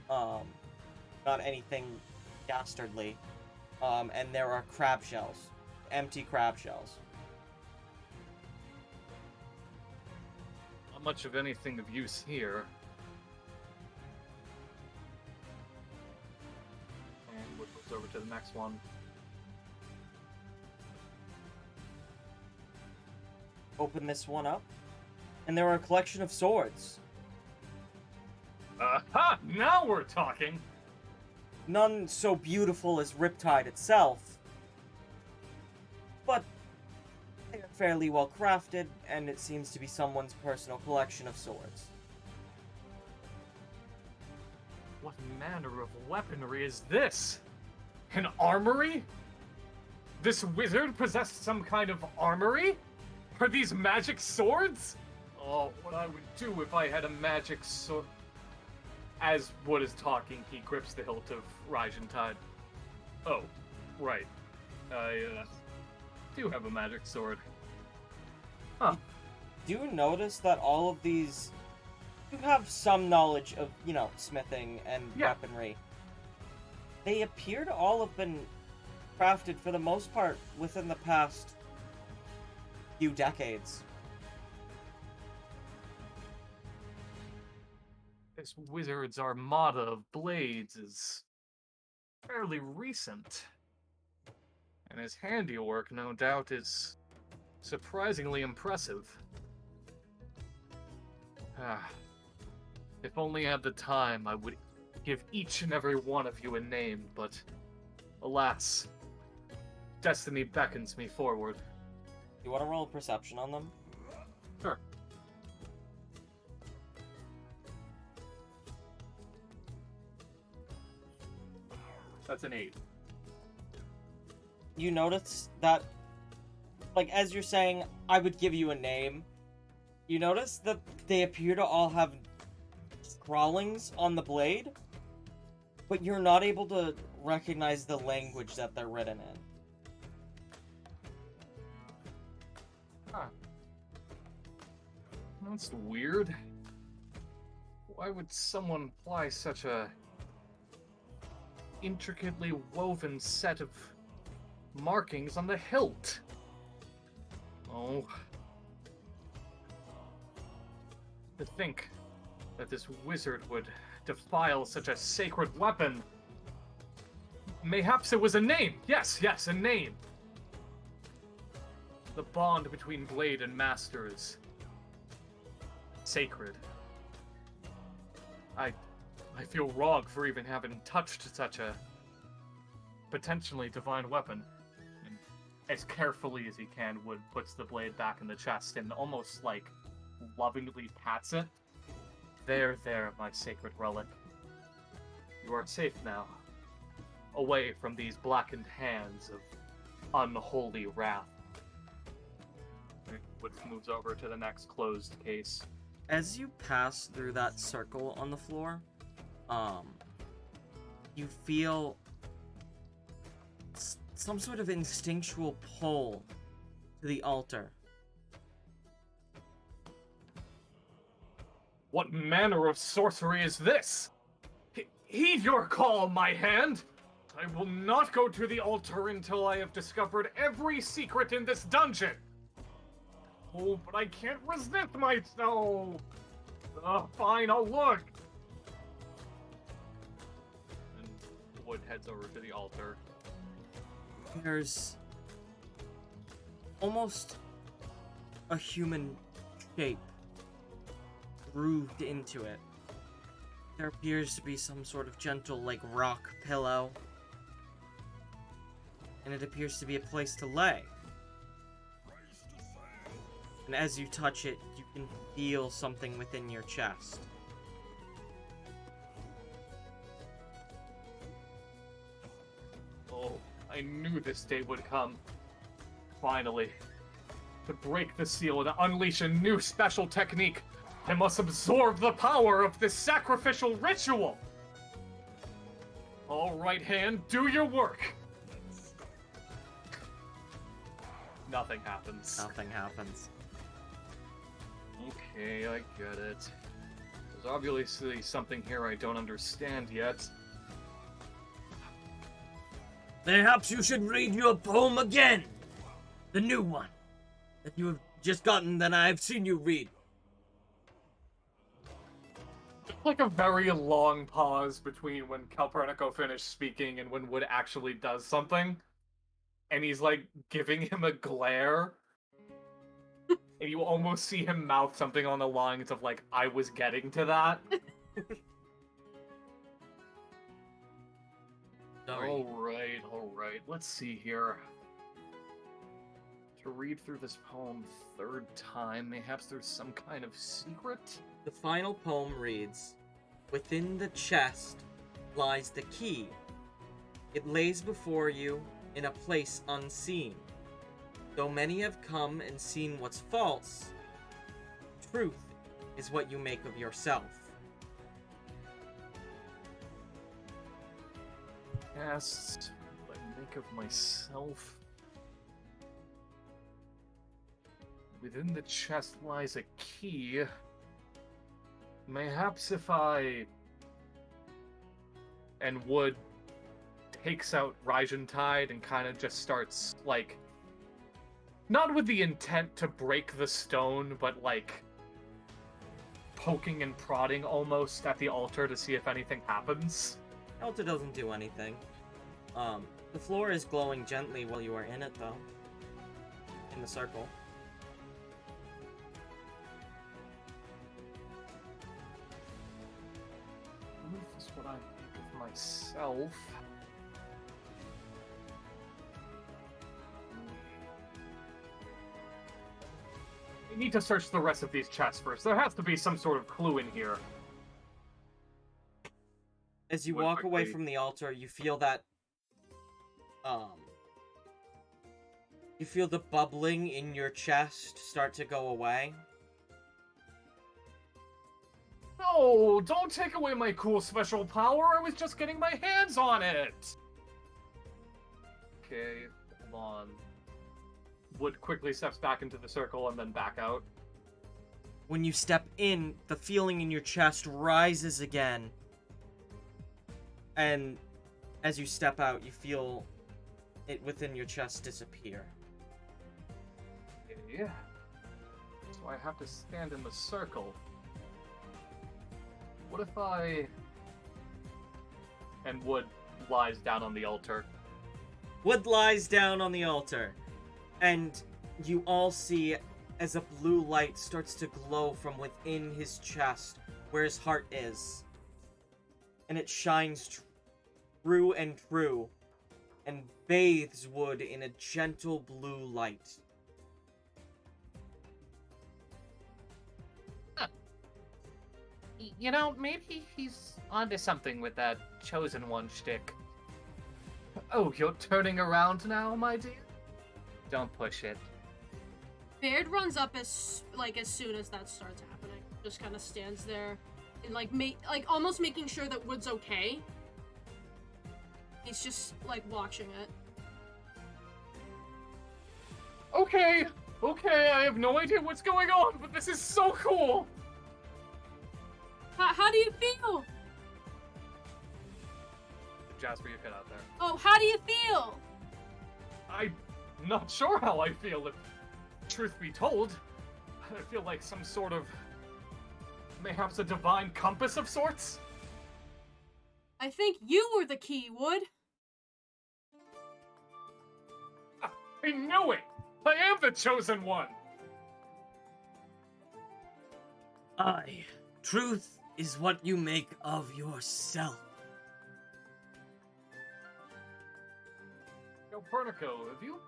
not anything dastardly. And there are crab shells, empty crab shells. Not much of anything of use here. And Wood moves over to the next one. Open this one up, and there are a collection of swords. Aha! Now we're talking! None so beautiful as Riptide itself, but they are fairly well crafted, and it seems to be someone's personal collection of swords. What manner of weaponry is this? An armory? This wizard possessed some kind of armory? Are these magic swords? Oh, what I would do if I had a magic sword. As Wood is talking, he grips the hilt of Raijin. Oh, right. I do have a magic sword. Huh. Do you notice that all of these... You have some knowledge of, smithing and weaponry. They appear to all have been crafted, for the most part, within the past few decades. This wizard's armada of blades is fairly recent. And his handiwork, no doubt, is surprisingly impressive. If only I had the time, I would give each and every one of you a name, but alas, destiny beckons me forward. You want to roll a perception on them? Sure. That's an 8. You notice that, as you're saying, I would give you a name, you notice that they appear to all have scrawlings on the blade, but you're not able to recognize the language that they're written in. Huh. That's weird. Why would someone apply such a intricately woven set of markings on the hilt? Oh. To think that this wizard would defile such a sacred weapon. Mayhaps it was a name. Yes, a name. The bond between blade and master is sacred. I feel wrong for even having touched such a potentially divine weapon. And as carefully as he can, Wood puts the blade back in the chest and almost like lovingly pats it. There, my sacred relic. You are safe now, away from these blackened hands of unholy wrath. Wood moves over to the next closed case. As you pass through that circle on the floor, you feel some sort of instinctual pull to the altar. What manner of sorcery is this? Heed your call, my hand! I will not go to the altar until I have discovered every secret in this dungeon! Oh, but I can't resist myself! Fine, I'll look! And Wood heads over to the altar. There's almost a human shape grooved into it. There appears to be some sort of gentle, like, rock pillow. And it appears to be a place to lay. And as you touch it, you can feel something within your chest. Oh, I knew this day would come. Finally. To break the seal and unleash a new special technique, I must absorb the power of this sacrificial ritual! All right, hand, do your work! Nothing happens. Nothing happens. Okay, I get it. There's obviously something here I don't understand yet. Perhaps you should read your poem again. The new one that you have just gotten that I've seen you read. Like a very long pause between when Calpernico finished speaking and when Wood actually does something. And he's like giving him a glare. And you almost see him mouth something on the lines of like, I was getting to that. Sorry. Alright. Let's see here. To read through this poem third time, mayhaps there's some kind of secret? The final poem reads, "Within the chest lies the key. It lays before you in a place unseen. Though many have come and seen what's false, truth is what you make of yourself." Yes, what I make of myself. Within the chest lies a key. Mayhaps if I... And Wood takes out Tide and kind of just starts, like... Not with the intent to break the stone, but, like... poking and prodding almost at the altar to see if anything happens. Altar doesn't do anything. The floor is glowing gently while you are in it, though. In the circle. This is what I make of myself. We need to search the rest of these chests first. There has to be some sort of clue in here. As you What walk away quickly- from the altar, you feel that, you feel the bubbling in your chest start to go away. No, don't take away my cool special power. I was just getting my hands on it. Okay, hold on. Wood quickly steps back into the circle and then back out. When you step in, the feeling in your chest rises again. And as you step out, you feel it within your chest disappear. Yeah. So I have to stand in the circle. What if I... And Wood lies down on the altar. Wood lies down on the altar, and you all see as a blue light starts to glow from within his chest, where his heart is. And it shines through and through, and bathes Wood in a gentle blue light. You know, maybe he's onto something with that Chosen One shtick. Oh, you're turning around now, my dear? Don't push it. Baird runs up as soon as that starts happening. Just kind of stands there and almost making sure that Wood's okay. He's just watching it. Okay, I have no idea what's going on, but this is so cool! How do you feel? Jasper, you get out there. Oh, how do you feel? I'm not sure how I feel, if truth be told. I feel like some sort of... mayhaps a divine compass of sorts? I think you were the key, Wood. I knew it! I am the Chosen One! Truth is what you make of yourself. Yo, Pernico, have you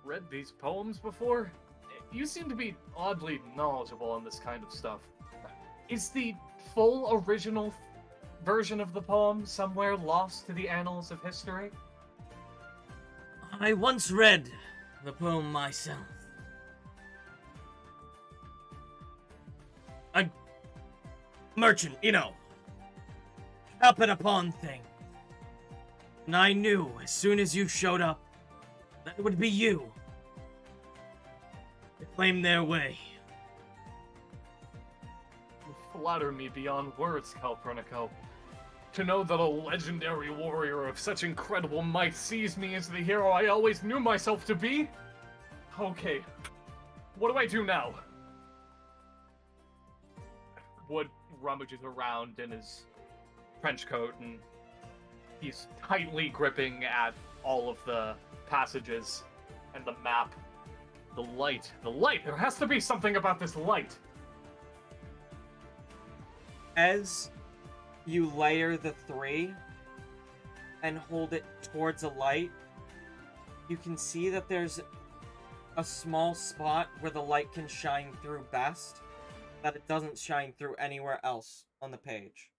read these poems before? You seem to be oddly knowledgeable on this kind of stuff. Is the full original version of the poem somewhere lost to the annals of history? I once read the poem myself. A merchant, happen upon thing. And I knew as soon as you showed up that it would be you to claim their way. You flatter me beyond words, Calpernico. To know that a legendary warrior of such incredible might sees me as the hero I always knew myself to be? Okay, what do I do now? Wood rummages around in his trench coat, and he's tightly gripping at all of the passages and the map. The light, there has to be something about this light. As you layer the 3 and hold it towards a light, you can see that there's a small spot where the light can shine through best, that it doesn't shine through anywhere else on the page.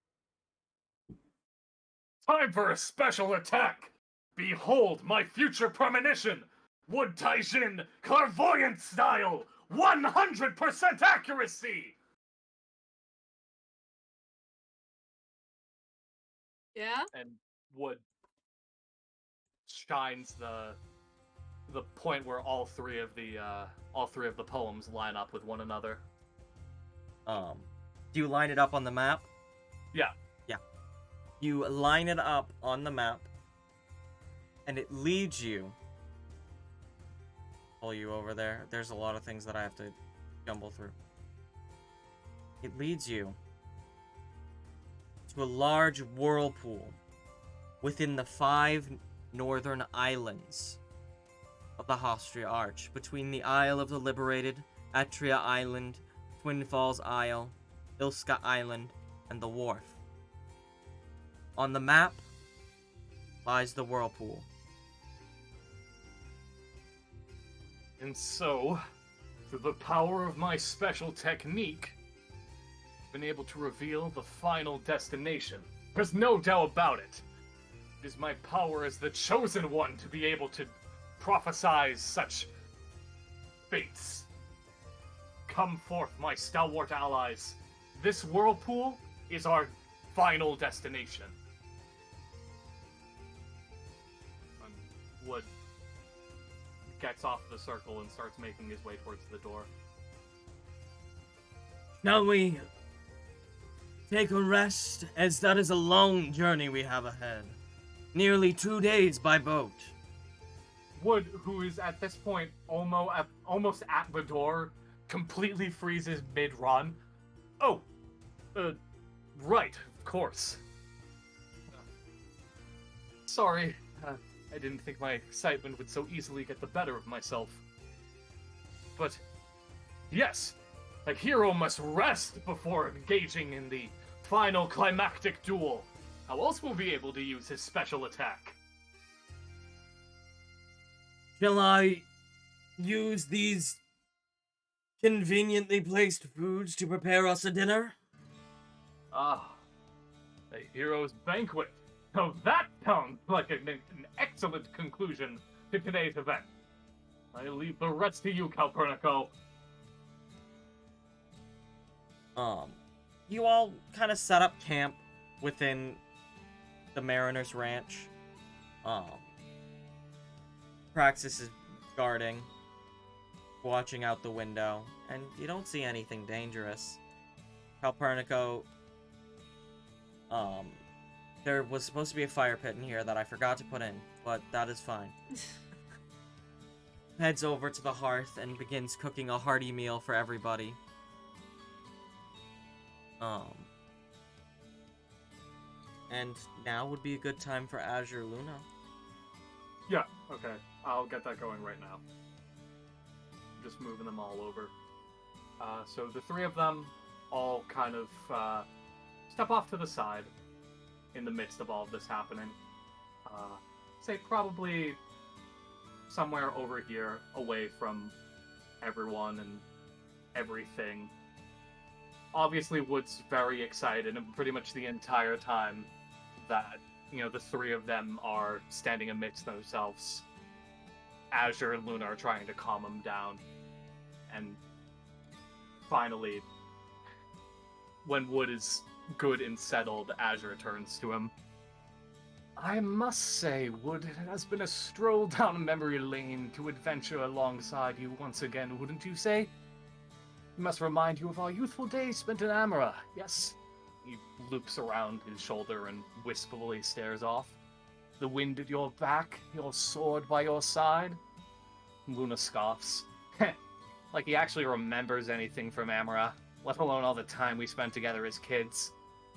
Time for a special attack! Behold my future premonition! Wood Taijin, clairvoyant style! 100% accuracy! Yeah? And Wood shines the point where all three of the poems line up with one another. Do you line it up on the map? Yeah. Yeah. You line it up on the map, and it leads you. Pull you over there. There's a lot of things that I have to jumble through. It leads you to a large whirlpool within the 5 northern islands of the Hostria Arch, between the Isle of the Liberated, Atria Island, Twin Falls Isle, Ilska Island, and the Wharf. On the map lies the whirlpool. And so, through the power of my special technique, I've been able to reveal the final destination. There's no doubt about it. It is my power as the Chosen One to be able to prophesize such fates. Come forth, my stalwart allies. This whirlpool is our final destination. Wood gets off the circle and starts making his way towards the door. Shall we take a rest, as that is a long journey we have ahead. Nearly 2 days by boat. Wood, who is at this point almost at the door, completely freezes mid-run. Oh, right, of course. Sorry, I didn't think my excitement would so easily get the better of myself. But, yes, a hero must rest before engaging in the final climactic duel. How else will he be able to use his special attack? Shall I use these conveniently placed foods to prepare us a dinner? Ah, a hero's banquet. Now that sounds like an excellent conclusion to today's event. I leave the rest to you, Calpurnico. You all kind of set up camp within the Mariner's Ranch. Praxis is guarding, watching out the window, and you don't see anything dangerous. Calpurnico, there was supposed to be a fire pit in here that I forgot to put in, but that is fine. Heads over to the hearth and begins cooking a hearty meal for everybody. And now would be a good time for Azure Luna. Yeah, okay. I'll get that going right now. Just moving them all over. So the three of them all kind of step off to the side in the midst of all of this happening. Say probably somewhere over here, away from everyone and everything. Obviously, Wood's very excited, and pretty much the entire time that, you know, the three of them are standing amidst themselves, Azure and Luna are trying to calm him down. And finally, when Wood is good and settled, Azure turns to him. I must say, Wood, it has been a stroll down memory lane to adventure alongside you once again, wouldn't you say? It must remind you of our youthful days spent in Amara, yes? He loops around his shoulder and wistfully stares off. The wind at your back, your sword by your side? Luna scoffs. Like he actually remembers anything from Amara, let alone all the time we spent together as kids.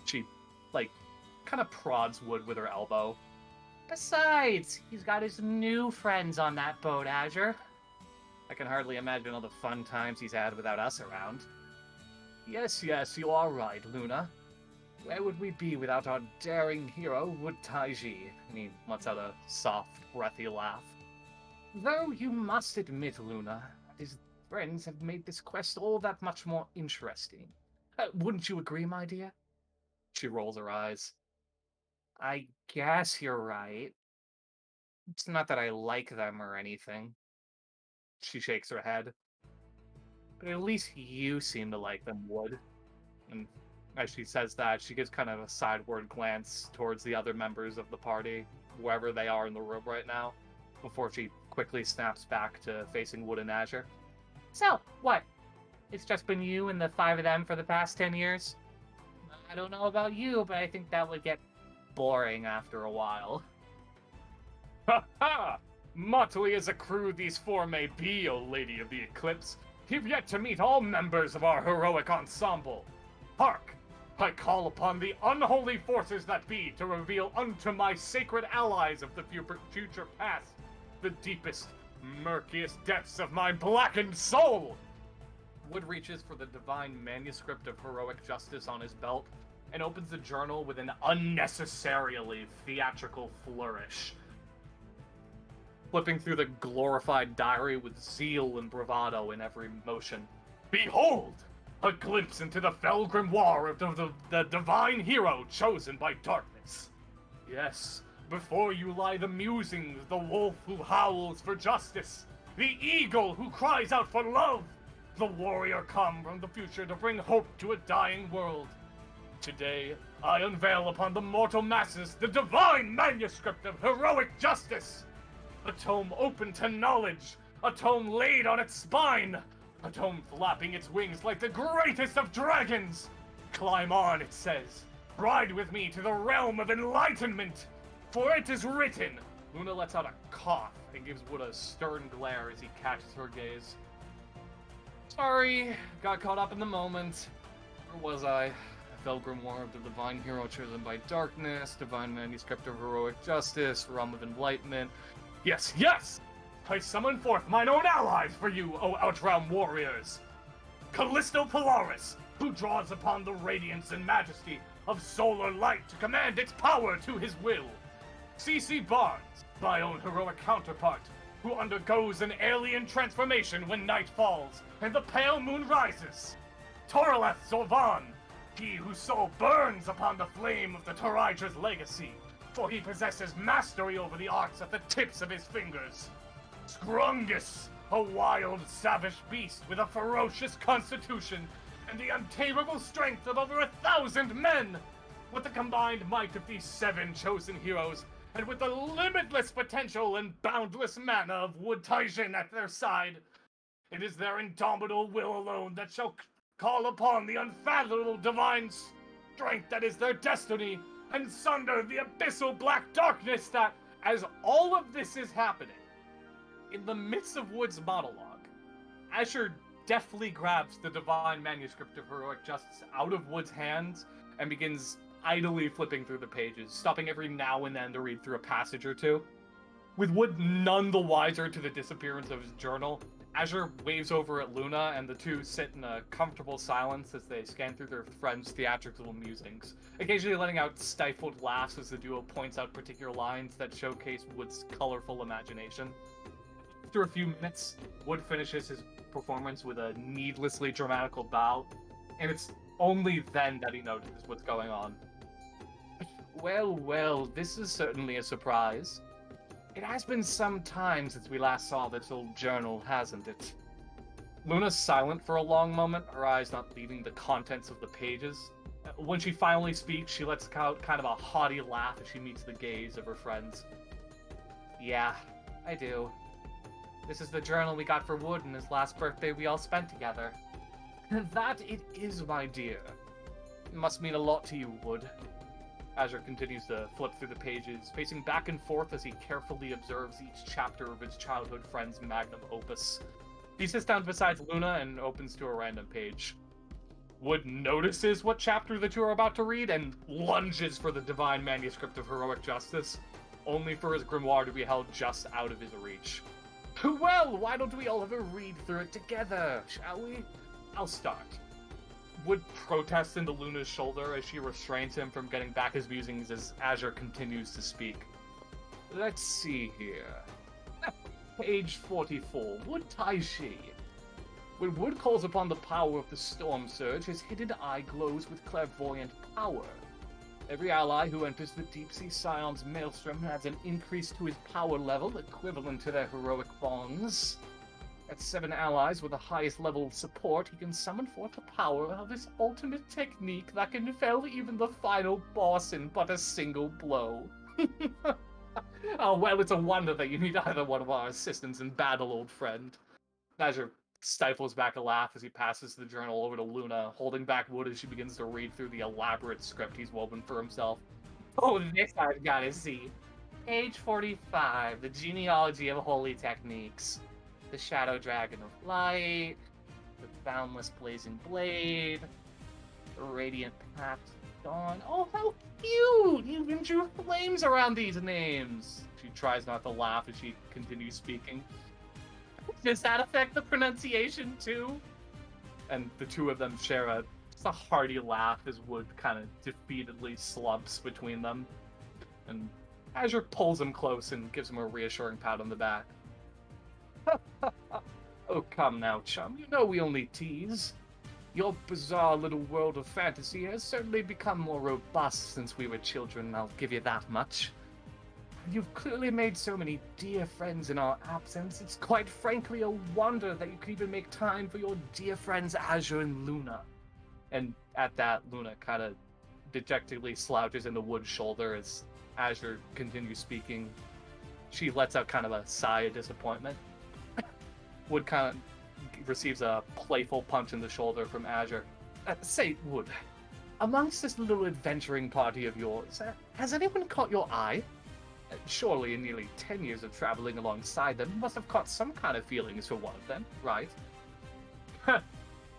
She, kind of prods Wood with her elbow. Besides, he's got his new friends on that boat, Azure. I can hardly imagine all the fun times he's had without us around. Yes, you are right, Luna. Where would we be without our daring hero, Wood Taiji? And he lets out a soft, breathy laugh. Though you must admit, Luna, his friends have made this quest all that much more interesting. Wouldn't you agree, my dear? She rolls her eyes. I guess you're right. It's not that I like them or anything. She shakes her head. But at least you seem to like them, Wood. And as she says that, she gives kind of a sideward glance towards the other members of the party, wherever they are in the room right now, before she quickly snaps back to facing Wood and Azure. So, what? It's just been you and the 5 of them for the past 10 years? I don't know about you, but I think that would get boring after a while. Ha ha! Motley as a crew these 4 may be, O Lady of the Eclipse, you've yet to meet all members of our heroic ensemble. Hark! I call upon the unholy forces that be to reveal unto my sacred allies of the future past the deepest, murkiest depths of my blackened soul! Wood reaches for the divine manuscript of heroic justice on his belt and opens the journal with an unnecessarily theatrical flourish. Flipping through the glorified diary with zeal and bravado in every motion. Behold! A glimpse into the fell grimoire of the divine hero chosen by darkness. Yes, before you lie the musings, the wolf who howls for justice, the eagle who cries out for love, the warrior come from the future to bring hope to a dying world. Today, I unveil upon the mortal masses the divine manuscript of heroic justice! A tome open to knowledge, a tome laid on its spine, a tome flapping its wings like the greatest of dragons. Climb on, it says. Ride with me to the realm of enlightenment, for it is written. Luna lets out a cough and gives Wood a stern glare as he catches her gaze. Sorry, got caught up in the moment. Where was I? Fell Grimoire of the Divine Hero Chosen by Darkness, Divine Manuscript of Heroic Justice, Realm of Enlightenment. Yes, yes! I summon forth mine own allies for you, O Outrealm warriors! Callisto Polaris, who draws upon the radiance and majesty of solar light to command its power to his will. C.C. Barnes, my own heroic counterpart, who undergoes an alien transformation when night falls and the pale moon rises. Toraleth Zorvan, he whose soul burns upon the flame of the Toraja's legacy, for he possesses mastery over the arts at the tips of his fingers. Scrungus, a wild, savage beast with a ferocious constitution and the untamable strength of over 1,000 men. With the combined might of these 7 chosen heroes, and with the limitless potential and boundless mana of Wood Taijin at their side, it is their indomitable will alone that shall call upon the unfathomable divine strength that is their destiny, and sunder the abyssal black darkness that, as all of this is happening, in the midst of Wood's monologue, Asher deftly grabs the Divine Manuscript of Heroic Justice out of Wood's hands and begins idly flipping through the pages, stopping every now and then to read through a passage or two. With Wood none the wiser to the disappearance of his journal, Azure waves over at Luna, and the two sit in a comfortable silence as they scan through their friend's theatrical musings, occasionally letting out stifled laughs as the duo points out particular lines that showcase Wood's colorful imagination. After a few minutes, Wood finishes his performance with a needlessly dramatical bow, and it's only then that he notices what's going on. Well, well, this is certainly a surprise. It has been some time since we last saw this old journal, hasn't it? Luna's silent for a long moment, her eyes not leaving the contents of the pages. When she finally speaks, she lets out kind of a haughty laugh as she meets the gaze of her friends. Yeah, I do. This is the journal we got for Wood on his last birthday we all spent together. That it is, my dear. It must mean a lot to you, Wood. Azure continues to flip through the pages, pacing back and forth as he carefully observes each chapter of his childhood friend's magnum opus. He sits down beside Luna and opens to a random page. Wood notices what chapter the two are about to read and lunges for the Divine Manuscript of Heroic Justice, only for his grimoire to be held just out of his reach. Well, why don't we all have a read through it together, shall we? I'll start. Wood protests into Luna's shoulder as she restrains him from getting back his musings as Azure continues to speak. Let's see here. Page 44, Wood Taiji. When Wood calls upon the power of the Storm Surge, his hidden eye glows with clairvoyant power. Every ally who enters the Deep-Sea Scion's maelstrom has an increase to his power level equivalent to their heroic bonds. At 7 allies with the highest level of support, he can summon forth the power of his ultimate technique that can fell even the final boss in but a single blow. Oh, well, it's a wonder that you need either one of our assistants in battle, old friend. Azure stifles back a laugh as he passes the journal over to Luna, holding back Wood as she begins to read through the elaborate script he's woven for himself. Oh, this I've got to see. Page 45, the genealogy of holy techniques. The Shadow Dragon of Light, the Boundless Blazing Blade, the Radiant Path of Dawn. Oh, how cute! You even drew flames around these names! She tries not to laugh as she continues speaking. Does that affect the pronunciation, too? And the two of them share just a hearty laugh as Wood kind of defeatedly slumps between them. And Azure pulls him close and gives him a reassuring pat on the back. Oh, come now, chum. You know we only tease. Your bizarre little world of fantasy has certainly become more robust since we were children, I'll give you that much. You've clearly made so many dear friends in our absence, it's quite frankly a wonder that you could even make time for your dear friends Azure and Luna. And at that, Luna kind of dejectedly slouches into Wood's shoulder as Azure continues speaking. She lets out kind of a sigh of disappointment. Wood kind of receives a playful punch in the shoulder from Azure. Say, Wood, amongst this little adventuring party of yours, has anyone caught your eye? Surely in nearly 10 years of traveling alongside them, you must have caught some kind of feelings for one of them, right?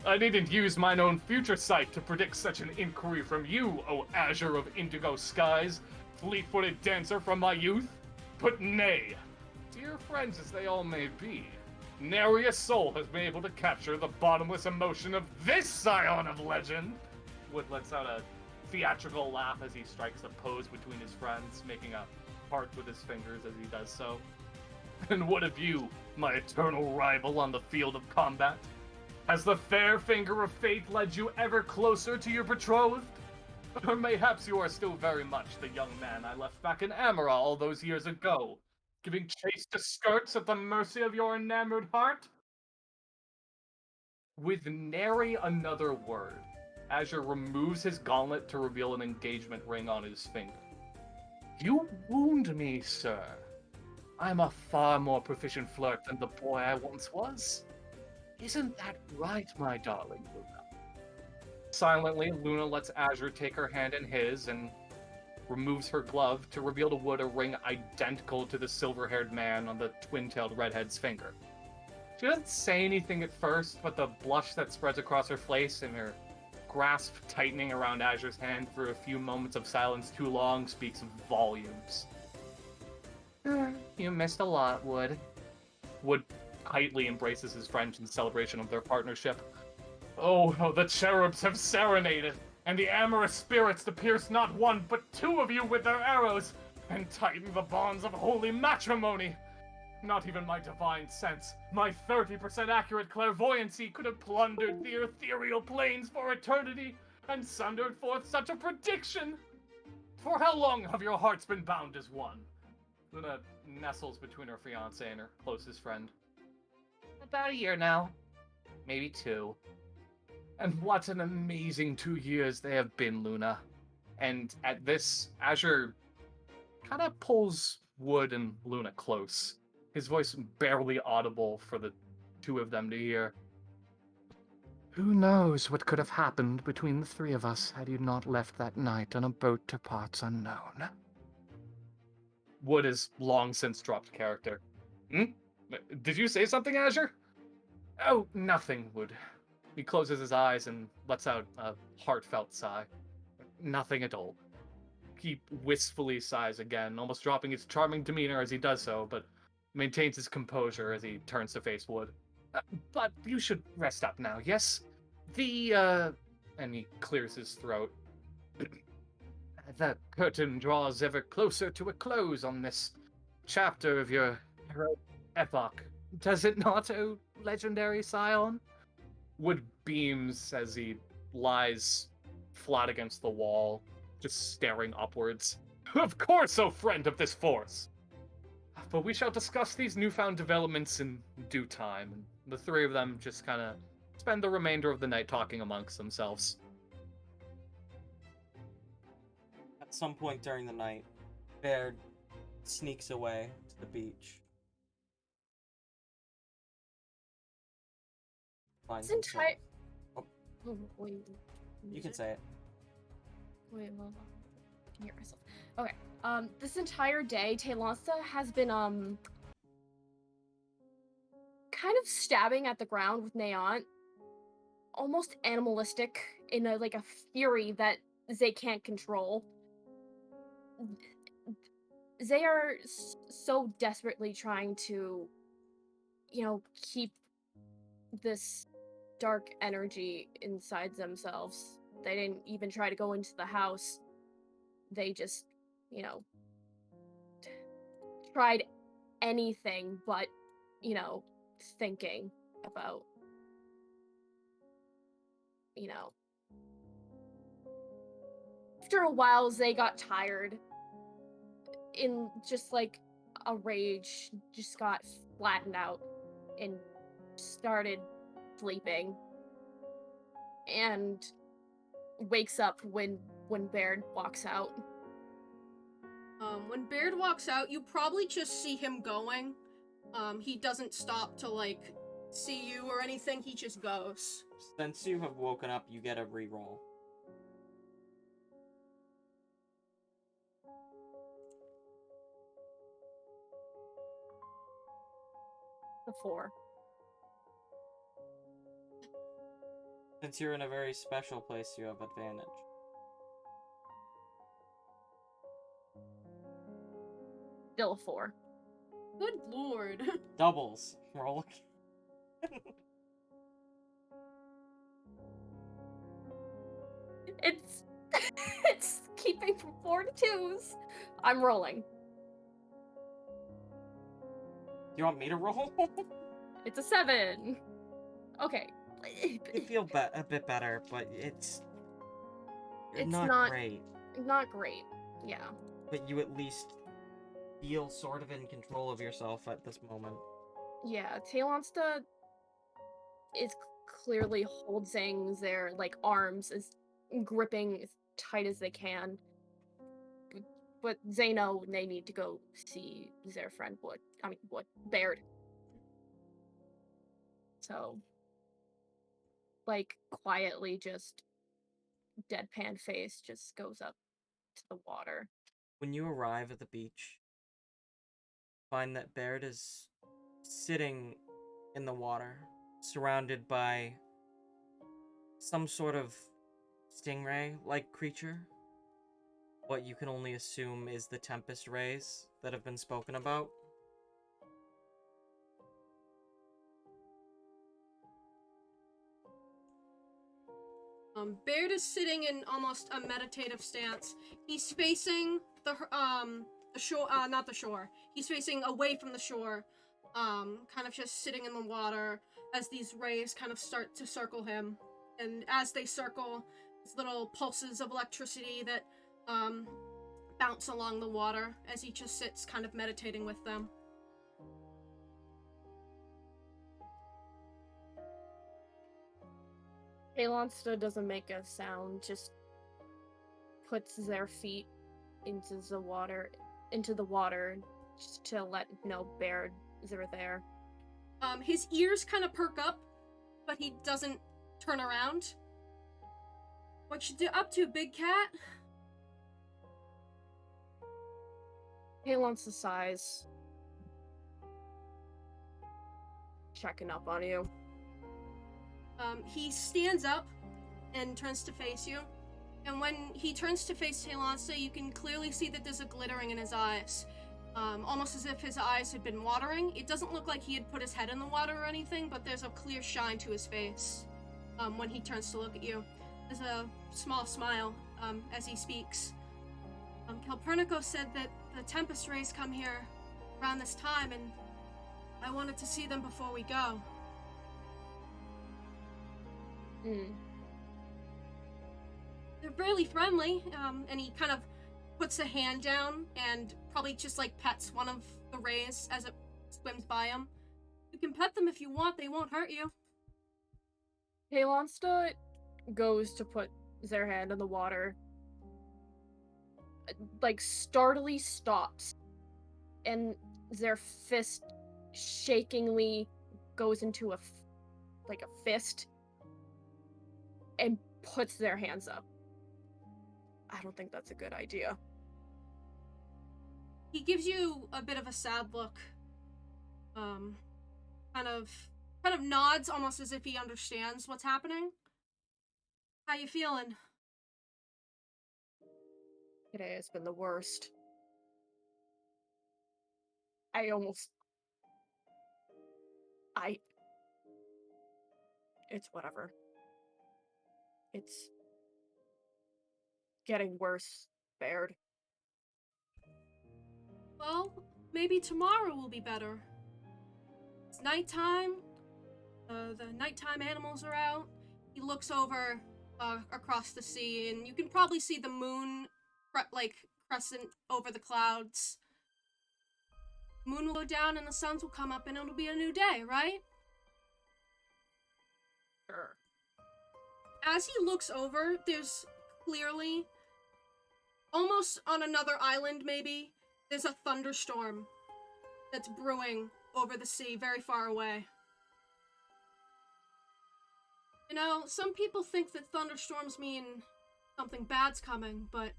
I needn't use mine own future sight to predict such an inquiry from you, O azure of indigo skies, fleet-footed dancer from my youth. But nay, dear friends as they all may be, nary a soul has been able to capture the bottomless emotion of this scion of legend. Wood lets out a theatrical laugh as he strikes a pose between his friends, making a heart with his fingers as he does so. And what of you, my eternal rival on the field of combat? Has the fair finger of fate led you ever closer to your betrothed? Or mayhaps you are still very much the young man I left back in Amara all those years ago, giving chase to skirts at the mercy of your enamored heart? With nary another word, Azure removes his gauntlet to reveal an engagement ring on his finger. You wound me, sir. I'm a far more proficient flirt than the boy I once was. Isn't that right, my darling Luna? Silently, Luna lets Azure take her hand in his and removes her glove to reveal to Wood a ring identical to the silver-haired man on the twin-tailed redhead's finger. She doesn't say anything at first, but the blush that spreads across her face and her grasp tightening around Azure's hand for a few moments of silence too long speaks volumes. You missed a lot, Wood. Wood tightly embraces his friend in celebration of their partnership. Oh, the cherubs have serenaded, and the amorous spirits to pierce not one but two of you with their arrows, and tighten the bonds of holy matrimony. Not even my divine sense, my 30% accurate clairvoyancy could have plundered the ethereal planes for eternity, and sundered forth such a prediction. For how long have your hearts been bound as one? Luna nestles between her fiancé and her closest friend. About a year now. Maybe 2. And what an amazing 2 years they have been, Luna. And at this, Azure kind of pulls Wood and Luna close. His voice barely audible for the two of them to hear. Who knows what could have happened between the three of us had you not left that night on a boat to parts unknown? Wood has long since dropped character. Did you say something, Azure? Oh, nothing, Wood. He closes his eyes and lets out a heartfelt sigh. Nothing at all. He wistfully sighs again, almost dropping his charming demeanor as he does so, but maintains his composure as he turns to face Wood. But you should rest up now, yes? And he clears his throat. The curtain draws ever closer to a close on this chapter of your heroic epoch. Does it not, O legendary scion? Wood beams as he lies flat against the wall, just staring upwards. Of course, O friend of this force! But we shall discuss these newfound developments in due time, and the three of them just kind of spend the remainder of the night talking amongst themselves. At some point during the night, Baird sneaks away to the beach. Finds This entire. himself- Oh. Oh, wait. You can say it. Wait, hold on. I can hear myself. Okay. This entire day, Taylonsa has been, kind of stabbing at the ground with Neon. Almost animalistic in a fury that they can't control. They are so desperately trying to, keep this dark energy inside themselves. They didn't even try to go into the house. They just, tried anything but, thinking about, After a while, they got tired. In just a rage, just got flattened out and started sleeping. And wakes up when Baird walks out. When Baird walks out, you probably just see him going. He doesn't stop to see you or anything. He just goes. Since you have woken up, you get a reroll. The 4. Since you're in a very special place, you have advantage. Still a 4. Good lord. Doubles. Roll. It's it's keeping from 4 to 2s. I'm rolling. You want me to roll? It's a 7. Okay. You feel a bit better, but it's It's not great. Not great. Yeah. But you at least feel sort of in control of yourself at this moment. Yeah, Talonsta is clearly holding their like arms as gripping as tight as they can. But they know they need to go see their friend Baird. So like quietly just deadpan face just goes up to the water. When you arrive at the beach, find that Baird is sitting in the water, surrounded by some sort of stingray-like creature. What you can only assume is the Tempest Rays that have been spoken about. Baird is sitting in almost a meditative stance. He's facing the shore, not the shore. He's facing away from the shore, kind of just sitting in the water as these rays kind of start to circle him. And as they circle, these little pulses of electricity that bounce along the water as he just sits kind of meditating with them. Talonsta doesn't make a sound, just puts their feet into the water just to let know Baird they're there. His ears kind of perk up, but he doesn't turn around. What you up to, big cat? Talonsta sighs. Checking up on you. He stands up and turns to face you. And when he turns to face Talonsta, you can clearly see that there's a glittering in his eyes. Almost as if his eyes had been watering. It doesn't look like he had put his head in the water or anything, but there's a clear shine to his face when he turns to look at you. There's a small smile as he speaks. Calpurnico said that the Tempest Rays come here around this time, and I wanted to see them before we go. They're really friendly, and he kind of puts a hand down and probably just like pets one of the rays as it swims by him. You can pet them if you want, they won't hurt you. Talonsta goes to put their hand in the water, like startlingly stops, and their fist shakingly goes into a fist and puts their hands up. I don't think that's a good idea. He gives you a bit of a sad look. Kind of nods almost as if he understands what's happening. How you feeling? Today has been the worst. It's whatever. It's getting worse, Baird. Well, maybe tomorrow will be better. It's nighttime. The nighttime animals are out. He looks over across the sea, and you can probably see the moon, crescent over the clouds. Moon will go down, and the suns will come up, and it'll be a new day, right? Sure. As he looks over, there's clearly, almost on another island maybe, there's a thunderstorm that's brewing over the sea very far away. You know, some people think that thunderstorms mean something bad's coming, but,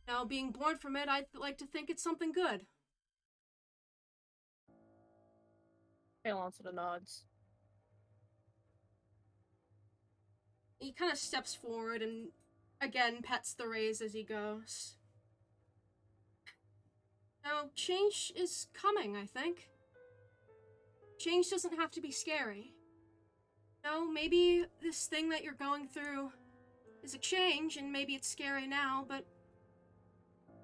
you know, being born from it, I'd like to think it's something good. Talon sort of nods. He kind of steps forward and, again, pets the rays as he goes. Now, change is coming, I think. Change doesn't have to be scary. No, maybe this thing that you're going through is a change, and maybe it's scary now, but...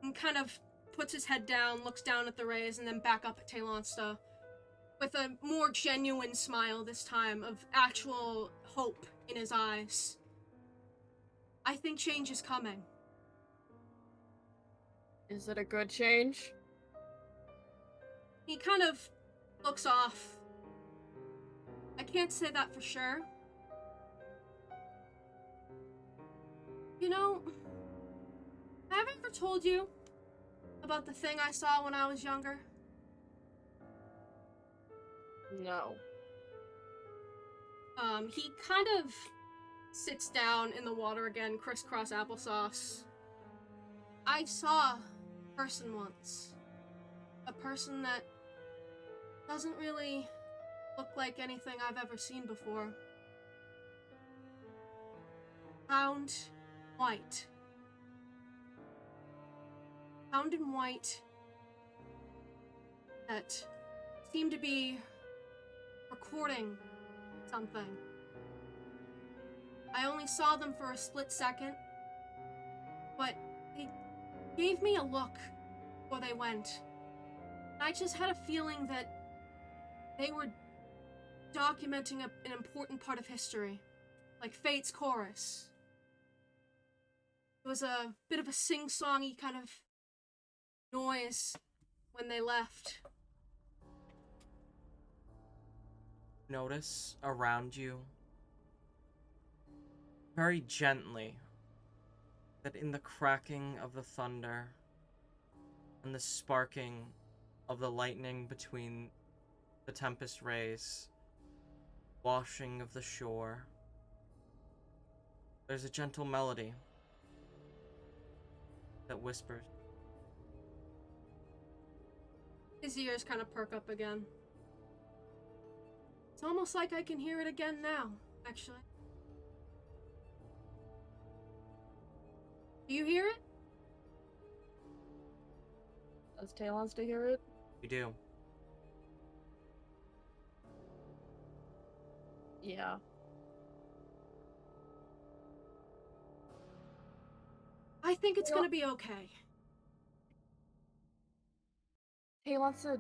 And kind of puts his head down, looks down at the rays, and then back up at Talonsta with a more genuine smile this time, of actual hope in his eyes. I think change is coming. Is it a good change? He kind of looks off. I can't say that for sure. You know, have I ever told you about the thing I saw when I was younger? No. He kind of sits down in the water again, crisscross applesauce. I saw a person once. A person that doesn't really look like anything I've ever seen before. Found white. Found in white that seemed to be recording something. I only saw them for a split second, but they gave me a look before they went. I just had a feeling that they were documenting an important part of history, like Fate's chorus. It was a bit of a sing-songy kind of noise when they left. Notice around you, very gently, that in the cracking of the thunder and the sparking of the lightning between the Tempest Rays, washing of the shore, there's a gentle melody that whispers. His ears kind of perk up again. It's almost like I can hear it again now, actually. Do you hear it? Does Talon's to hear it? You do. Yeah. I think it's gonna be okay. Talonsa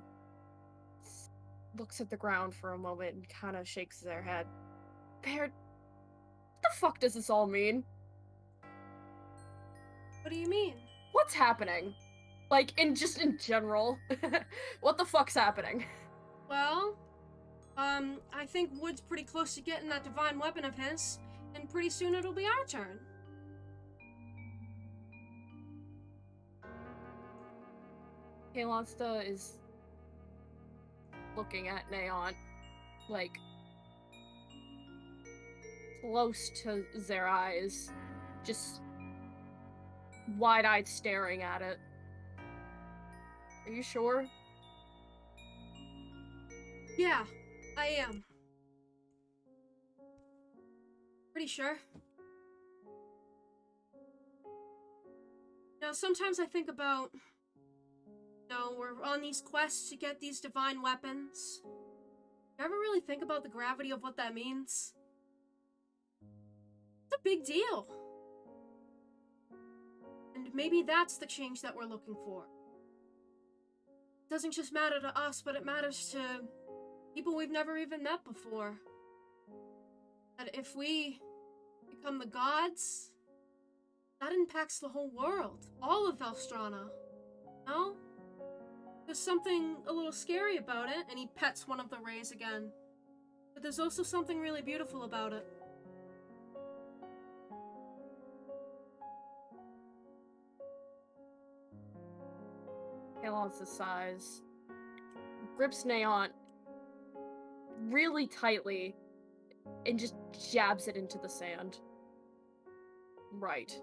looks at the ground for a moment and kind of shakes their head. Baird, what the fuck does this all mean? What do you mean? What's happening? Like, in general. What the fuck's happening? Well, I think Wood's pretty close to getting that divine weapon of his, and pretty soon it'll be our turn. Talonsta is looking at Neon, like, close to their eyes, just wide-eyed staring at it. Are you sure? Yeah, I am. Pretty sure. You know, sometimes I think about, you know, we're on these quests to get these divine weapons. You ever really think about the gravity of what that means? It's a big deal. And maybe that's the change that we're looking for. It doesn't just matter to us, but it matters to people we've never even met before. That if we become the gods, that impacts the whole world. All of Velstrana. No? There's something a little scary about it, and he pets one of the rays again. But there's also something really beautiful about it. Talonsa sighs, grips Neon really tightly, and just jabs it into the sand. Right.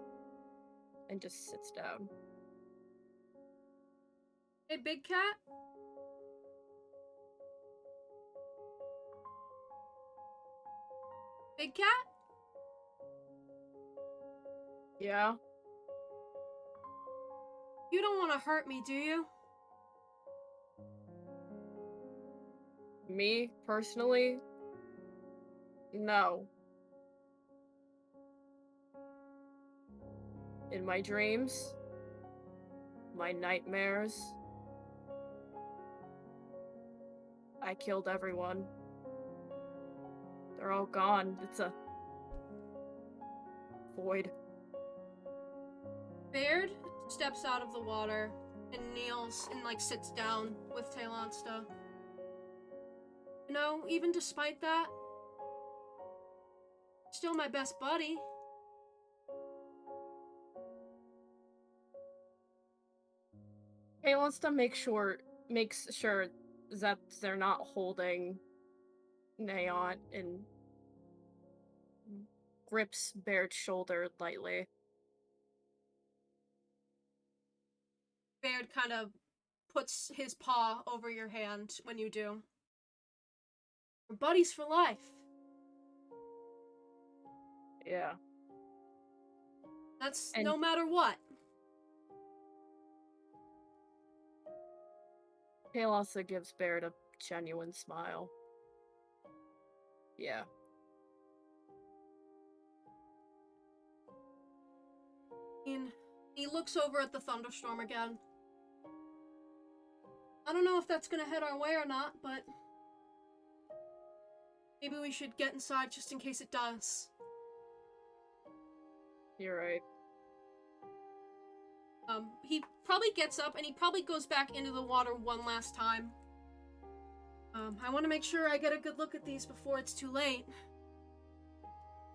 And just sits down. Hey, big cat? Big cat? Yeah? You don't want to hurt me, do you? Me, personally? No. In my dreams, my nightmares, I killed everyone. They're all gone. It's a void. Baird steps out of the water and kneels and, like, sits down with Taylonsta. You know, even despite that, still my best buddy. He wants to makes sure that they're not holding Neon and grips Baird's shoulder lightly. Baird kind of puts his paw over your hand when you do. We're buddies for life. Yeah. That's And- no matter what. Hale also gives Baird a genuine smile. Yeah. And he looks over at the thunderstorm again. I don't know if that's gonna head our way or not, but maybe we should get inside just in case it does. You're right. He probably gets up and he probably goes back into the water one last time. I want to make sure I get a good look at these before it's too late.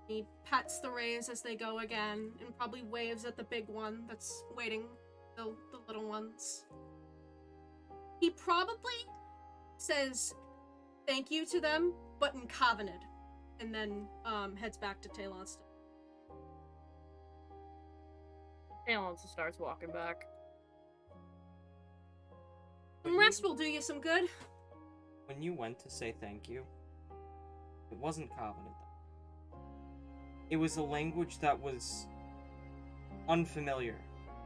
He pets the rays as they go again and probably waves at the big one that's waiting, the little ones. He probably says thank you to them, but in Covenant, and then heads back to Talon's. Hale starts walking back. Some rest will do you some good. When you went to say thank you, it wasn't Covenant. It was a language that was unfamiliar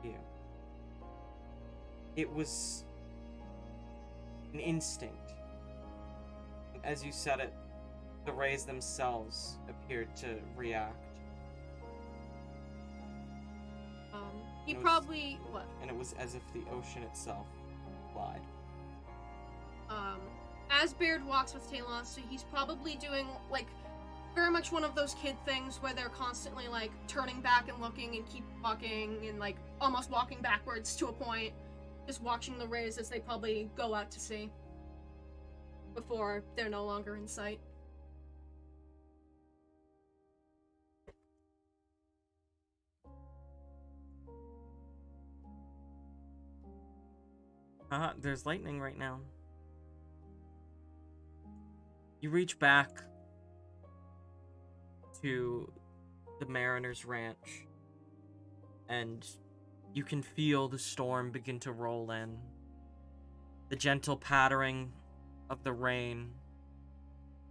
to you. It was an instinct. As you said it, the rays themselves appeared to react. He It was- probably, what? And it was as if the ocean itself lied. As Baird walks with Talon, so he's probably doing, like, very much one of those kid things where they're constantly, like, turning back and looking and keep walking and, like, almost walking backwards to a point, just watching the rays as they probably go out to sea before they're no longer in sight. There's lightning right now. You reach back to the Mariner's Ranch, and you can feel the storm begin to roll in. The gentle pattering of the rain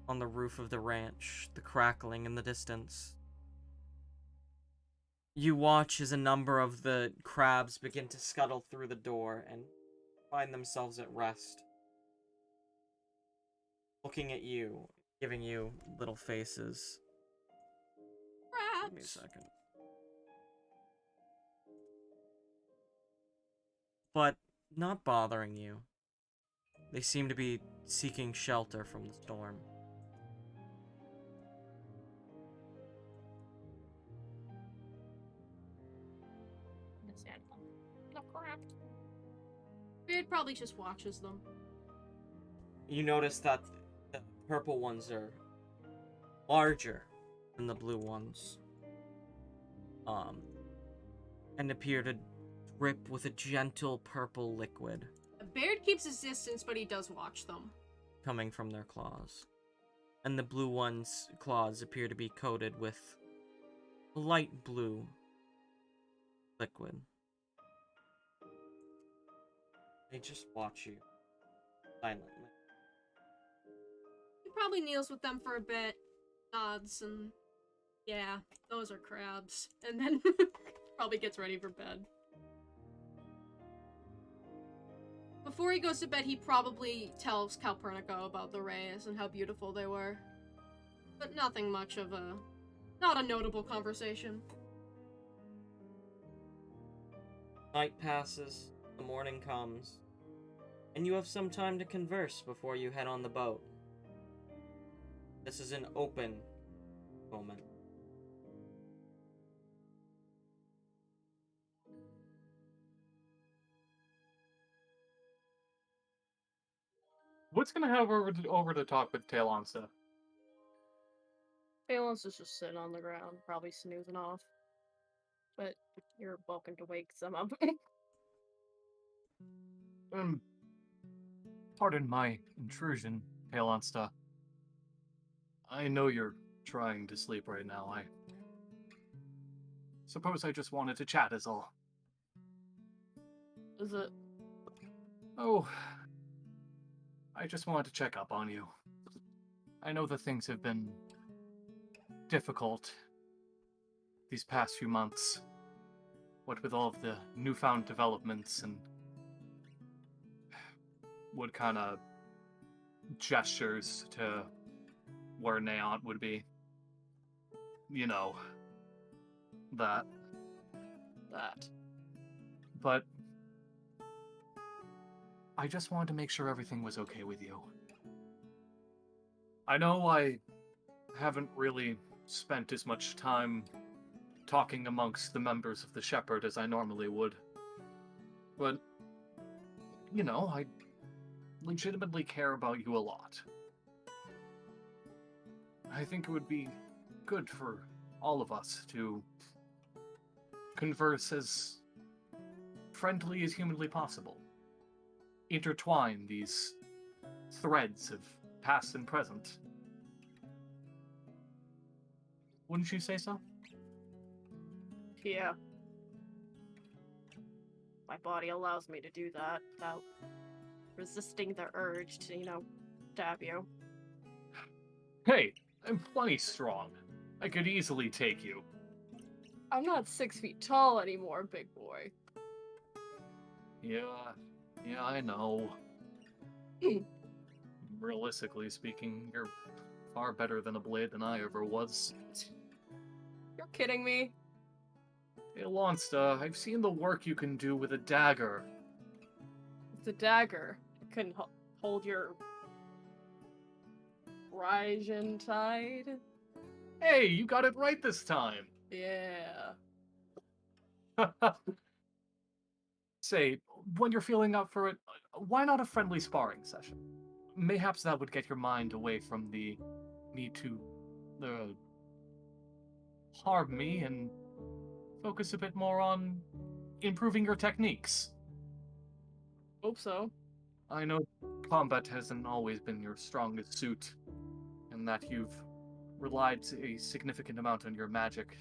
on the roof of the ranch, the crackling in the distance. You watch as a number of the crabs begin to scuttle through the door and find themselves at rest, looking at you, giving you little faces. Give me a second. But not bothering you. They seem to be seeking shelter from the storm. No crap. Baird probably just watches them. You notice that the purple ones are larger than the blue ones. And appear to drip with a gentle purple liquid Baird keeps his distance, but he does watch them. coming from their claws. and the blue one's claws appear to be coated with light blue liquid. They just watch you silently. He probably kneels with them for a bit, nods, and yeah, those are crabs. And then probably gets ready for bed. Before he goes to bed, he probably tells Calpurnico about the rays and how beautiful they were. But nothing much of a... not a notable conversation. Night passes, the morning comes, and you have some time to converse before you head on the boat. This is an open moment. What's gonna have over to talk with Talonsa? Phalanx is just sitting on the ground, probably snoozing off. But you're welcome to wake some up. Pardon my intrusion, Talonsta. I know you're trying to sleep right now. I suppose I just wanted to chat is all. Is it? Oh, I just wanted to check up on you. I know that things have been difficult these past few months. What with all of the newfound developments and what kind of gestures to where Neont would be. You know, that. But I just wanted to make sure everything was okay with you. I know I haven't really spent as much time talking amongst the members of the Shepherd as I normally would. But, you know, I legitimately care about you a lot. I think it would be good for all of us to converse as friendly as humanly possible. Intertwine these threads of past and present. Wouldn't you say so? Yeah. My body allows me to do that without resisting the urge to, stab you. Hey, I'm plenty strong. I could easily take you. I'm not 6 feet tall anymore, big boy. Yeah, I know. Realistically speaking, you're far better than a blade than I ever was. You're kidding me? Hey, Lonsta, I've seen the work you can do with a dagger. It's a dagger. It couldn't hold your Ryzen tide. Hey, you got it right this time. Yeah. Say, when you're feeling up for it, why not a friendly sparring session? Mayhaps that would get your mind away from the need to harm me and focus a bit more on improving your techniques. Hope so. I know combat hasn't always been your strongest suit, and that you've relied a significant amount on your magic,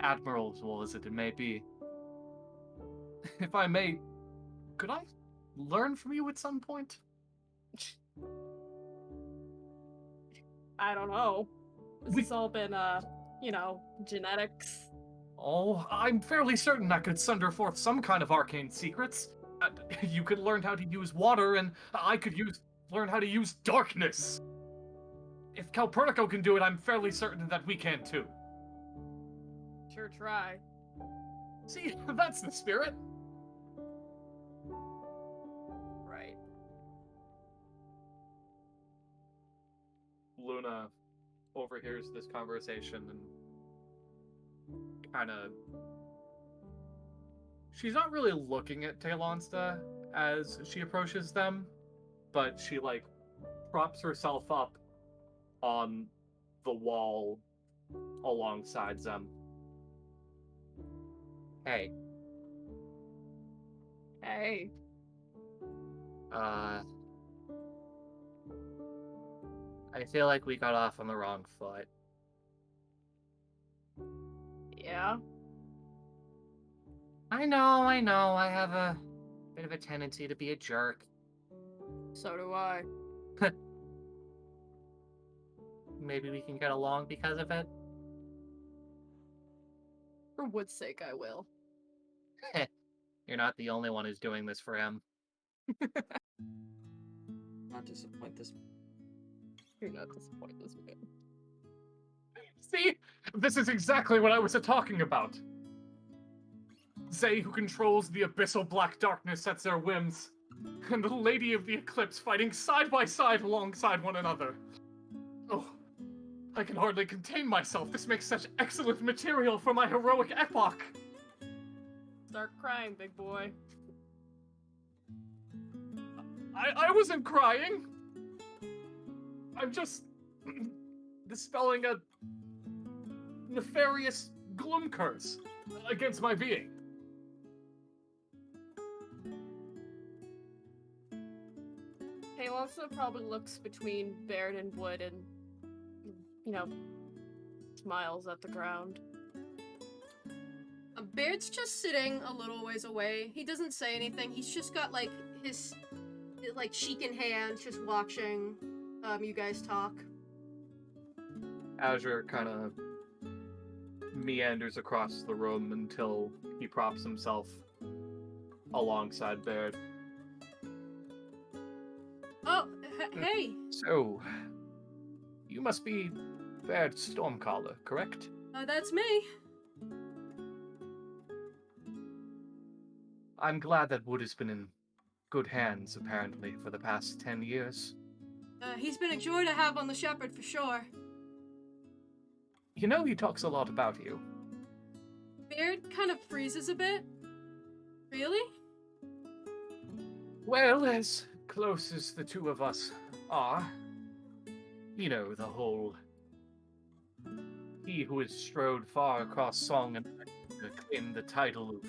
admirable as it may be. If I may, could I learn from you at some point? I don't know. This has all been, genetics. Oh, I'm fairly certain I could sunder forth some kind of arcane secrets. You could learn how to use water, and I could learn how to use darkness. If Calpurnico can do it, I'm fairly certain that we can too. Sure try. See, that's the spirit. Right. Luna overhears this conversation and kind of... She's not really looking at Talonsta as she approaches them, but she, props herself up on the wall alongside them. Hey. Hey. I feel like we got off on the wrong foot. Yeah. I know. I have a bit of a tendency to be a jerk. So do I. Maybe we can get along because of it. For Wood's sake, I will. You're not the only one who's doing this for him. Not disappoint this. You're not disappointed this man. See? This is exactly what I was talking about. Zay, who controls the abyssal black darkness, sets their whims, and the Lady of the Eclipse fighting side by side alongside one another. Oh, I can hardly contain myself. This makes such excellent material for my heroic epoch. Start crying, big boy. I wasn't crying. I'm just dispelling a nefarious gloom curse against my being. He also probably looks between Baird and Wood and, smiles at the ground. Baird's just sitting a little ways away. He doesn't say anything. He's just got his cheek in hand, just watching you guys talk. Azure kind of meanders across the room until he props himself alongside Baird. Oh, hey. So, you must be Baird Stormcaller, correct? That's me. I'm glad that Wood has been in good hands, apparently, for the past 10 years. He's been a joy to have on the Shepherd, for sure. You know, he talks a lot about you. Baird kind of freezes a bit. Really? Well, as close as the two of us are, you know, the whole... He who has strode far across song and to claim the title of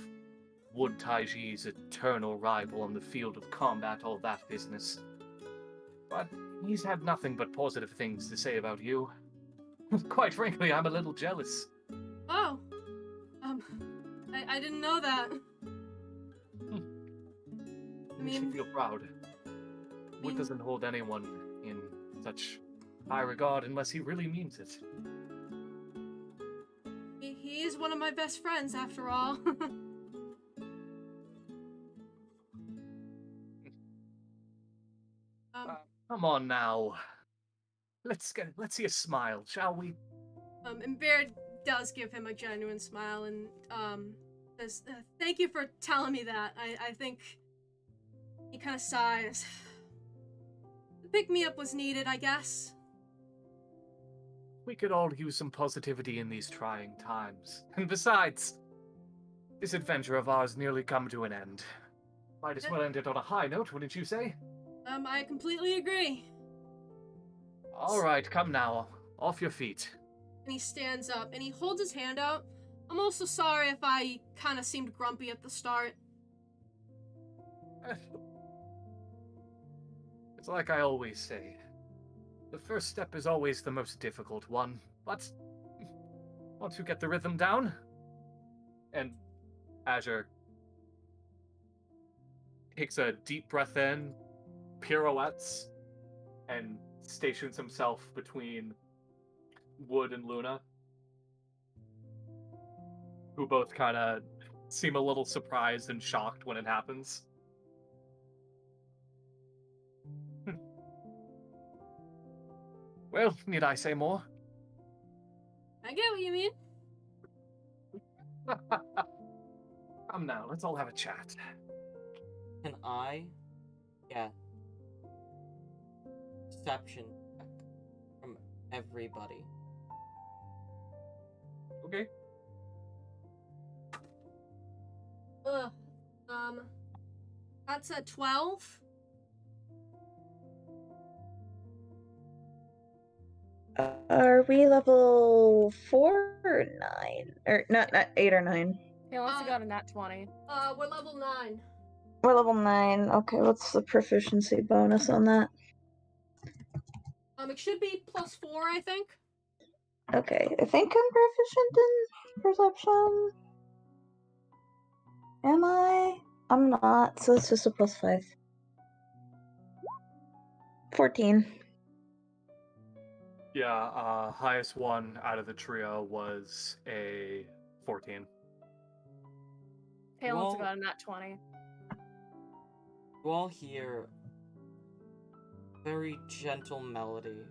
Wood Taiji's eternal rival on the field of combat, all that business. But he's had nothing but positive things to say about you. Quite frankly, I'm a little jealous. Oh. I didn't know that. You should feel proud. Wood doesn't hold anyone in such high regard unless he really means it. He is one of my best friends, after all. Come on now. Let's see a smile, shall we? And Baird does give him a genuine smile and says, "Thank you for telling me that. I think." He kind of sighs. The pick-me-up was needed, I guess. We could all use some positivity in these trying times. And besides, this adventure of ours nearly come to an end. Might as well end it on a high note, wouldn't you say? I completely agree. All right, come now. Off your feet. And he stands up, and he holds his hand out. I'm also sorry if I kind of seemed grumpy at the start. It's like I always say. The first step is always the most difficult one, but once you get the rhythm down... And Azure takes a deep breath in, pirouettes, and stations himself between Wood and Luna, who both kind of seem a little surprised and shocked when it happens. Well, need I say more? I get what you mean. Come now, let's all have a chat. Can I get perception check from everybody? Okay. That's a 12. Are we level 4 or 9? Or not 8 or 9? He also got a nat 20. We're level 9. We're level 9. Okay, what's the proficiency bonus on that? It should be +4, I think. Okay, I think I'm proficient in perception. Am I? I'm not, so it's just a +5. 14. Yeah, highest one out of the trio was a 14. Talen's Well- got a nat 20. You all hear very gentle melody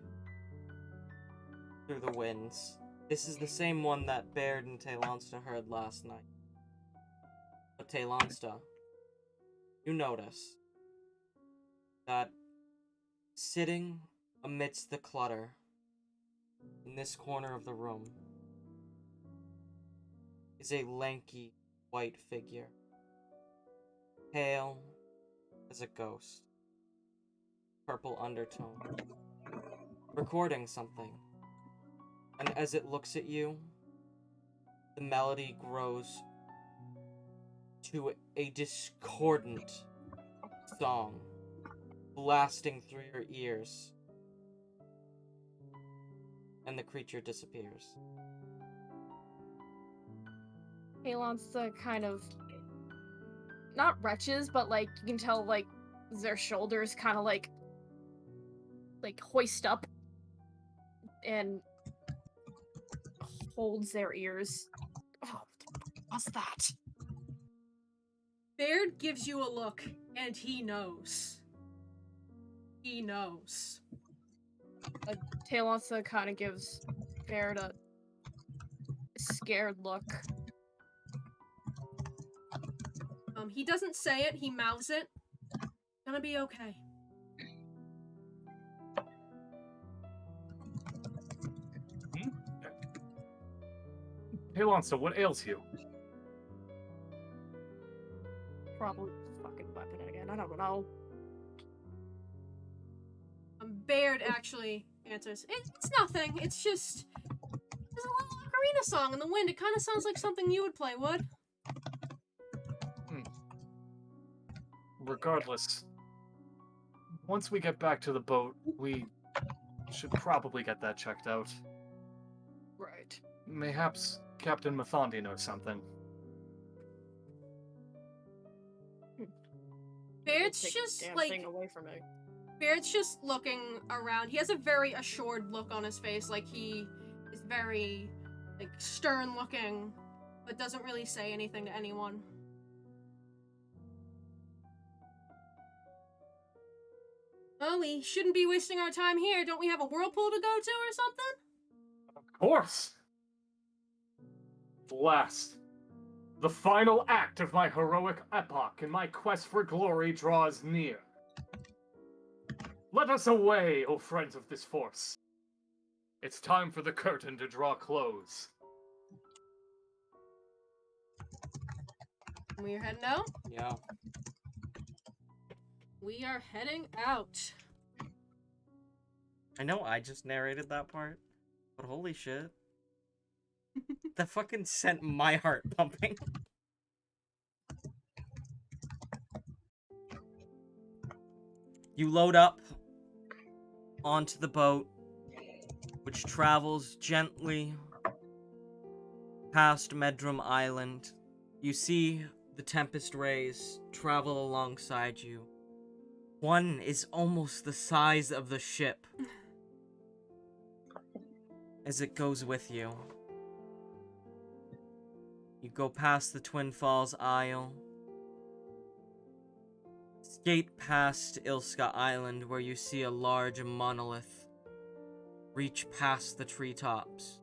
through the winds. This is the same one that Baird and Taylonsta heard last night. But Taylonsta, you notice that sitting amidst the clutter in this corner of the room is a lanky white figure, pale as a ghost, purple undertone, recording something. And as it looks at you, the melody grows to a discordant song blasting through your ears, and the creature disappears. Talon's kind of not wretches, but like you can tell like their shoulders kind of like hoist up and holds their ears. Oh, what's that? Baird gives you a look, and he knows. He knows. Talonsa kind of gives Baird a scared look. He doesn't say it, he mouths it. Gonna be okay. Hey, Lonsta, what ails you? Probably fucking weapon again. I don't know. Baird actually answers, it's nothing, it's just... There's a little ocarina song in the wind. It kind of sounds like something you would play, Wood. Regardless, once we get back to the boat, we should probably get that checked out. Right. Mayhaps Captain Mathandi knows something. Baird's Take just, the damn like... thing away from me. Baird's just looking around. He has a very assured look on his face, like he is very, like, stern looking, but doesn't really say anything to anyone. Well, we shouldn't be wasting our time here. Don't we have a whirlpool to go to or something? Of course! Last, the final act of my heroic epoch and my quest for glory draws near. Let us away, O friends of this force. It's time for the curtain to draw close. We're heading out? Yeah. We are heading out. I know I just narrated that part, but holy shit. That fucking sent my heart pumping. You load up onto the boat, which travels gently past Medrum Island. You see the Tempest Rays travel alongside you. One is almost the size of the ship as it goes with you. You go past the Twin Falls Isle, skate past Ilska Island where you see a large monolith reach past the treetops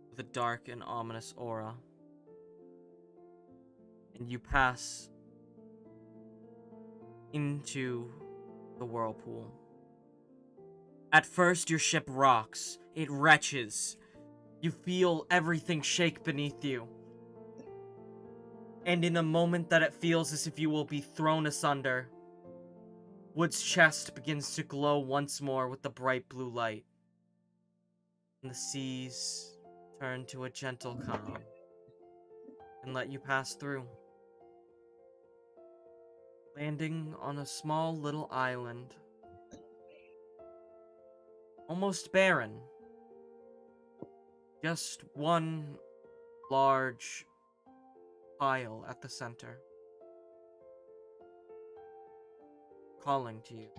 with a dark and ominous aura. And you pass into the whirlpool. At first, your ship rocks. It retches. You feel everything shake beneath you. And in a moment that it feels as if you will be thrown asunder, Wood's chest begins to glow once more with the bright blue light. And the seas turn to a gentle calm and let you pass through. Landing on a small little island almost barren. Just one large pile at the center, calling to you.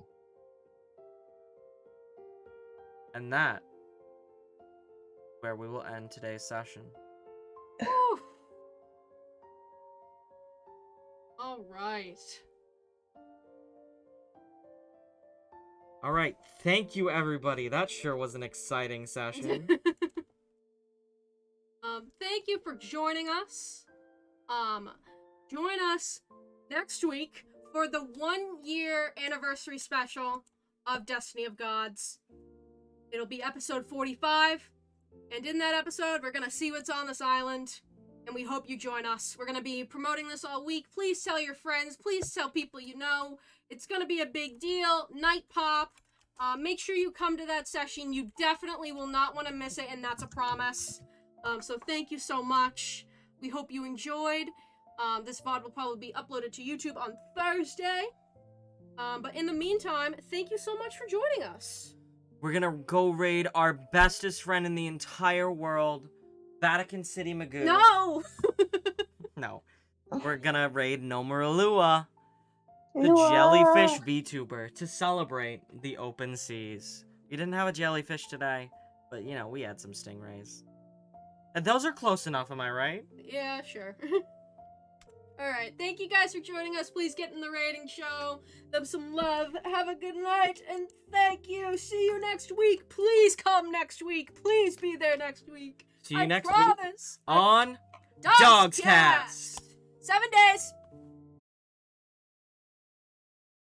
And that where we will end today's session. Whew. All right. All right, thank you everybody. That sure was an exciting session. Thank you for joining us. Join us next week for the 1-year anniversary special of Destiny of Gods. It'll be episode 45, and in that episode, we're gonna see what's on this island, and we hope you join us. We're gonna be promoting this all week. Please tell your friends. Please tell people you know. It's gonna be a big deal. Night pop. Make sure you come to that session. You definitely will not want to miss it, and that's a promise. So thank you so much. We hope you enjoyed. This VOD will probably be uploaded to YouTube on Thursday. But in the meantime, thank you so much for joining us. We're gonna go raid our bestest friend in the entire world, Vatican City Magoo. No! No. We're gonna raid Nomaralua, the Lua. jellyfish VTuber, to celebrate the open seas. We didn't have a jellyfish today, but you know, we had some stingrays. And those are close enough, am I right? Yeah, sure. Alright, thank you guys for joining us. Please get in the rating show. Them some love. Have a good night, and thank you. See you next week. Please come next week. Please be there next week. See you next promise. week on DoGsCast. DoGsCast. 7 days.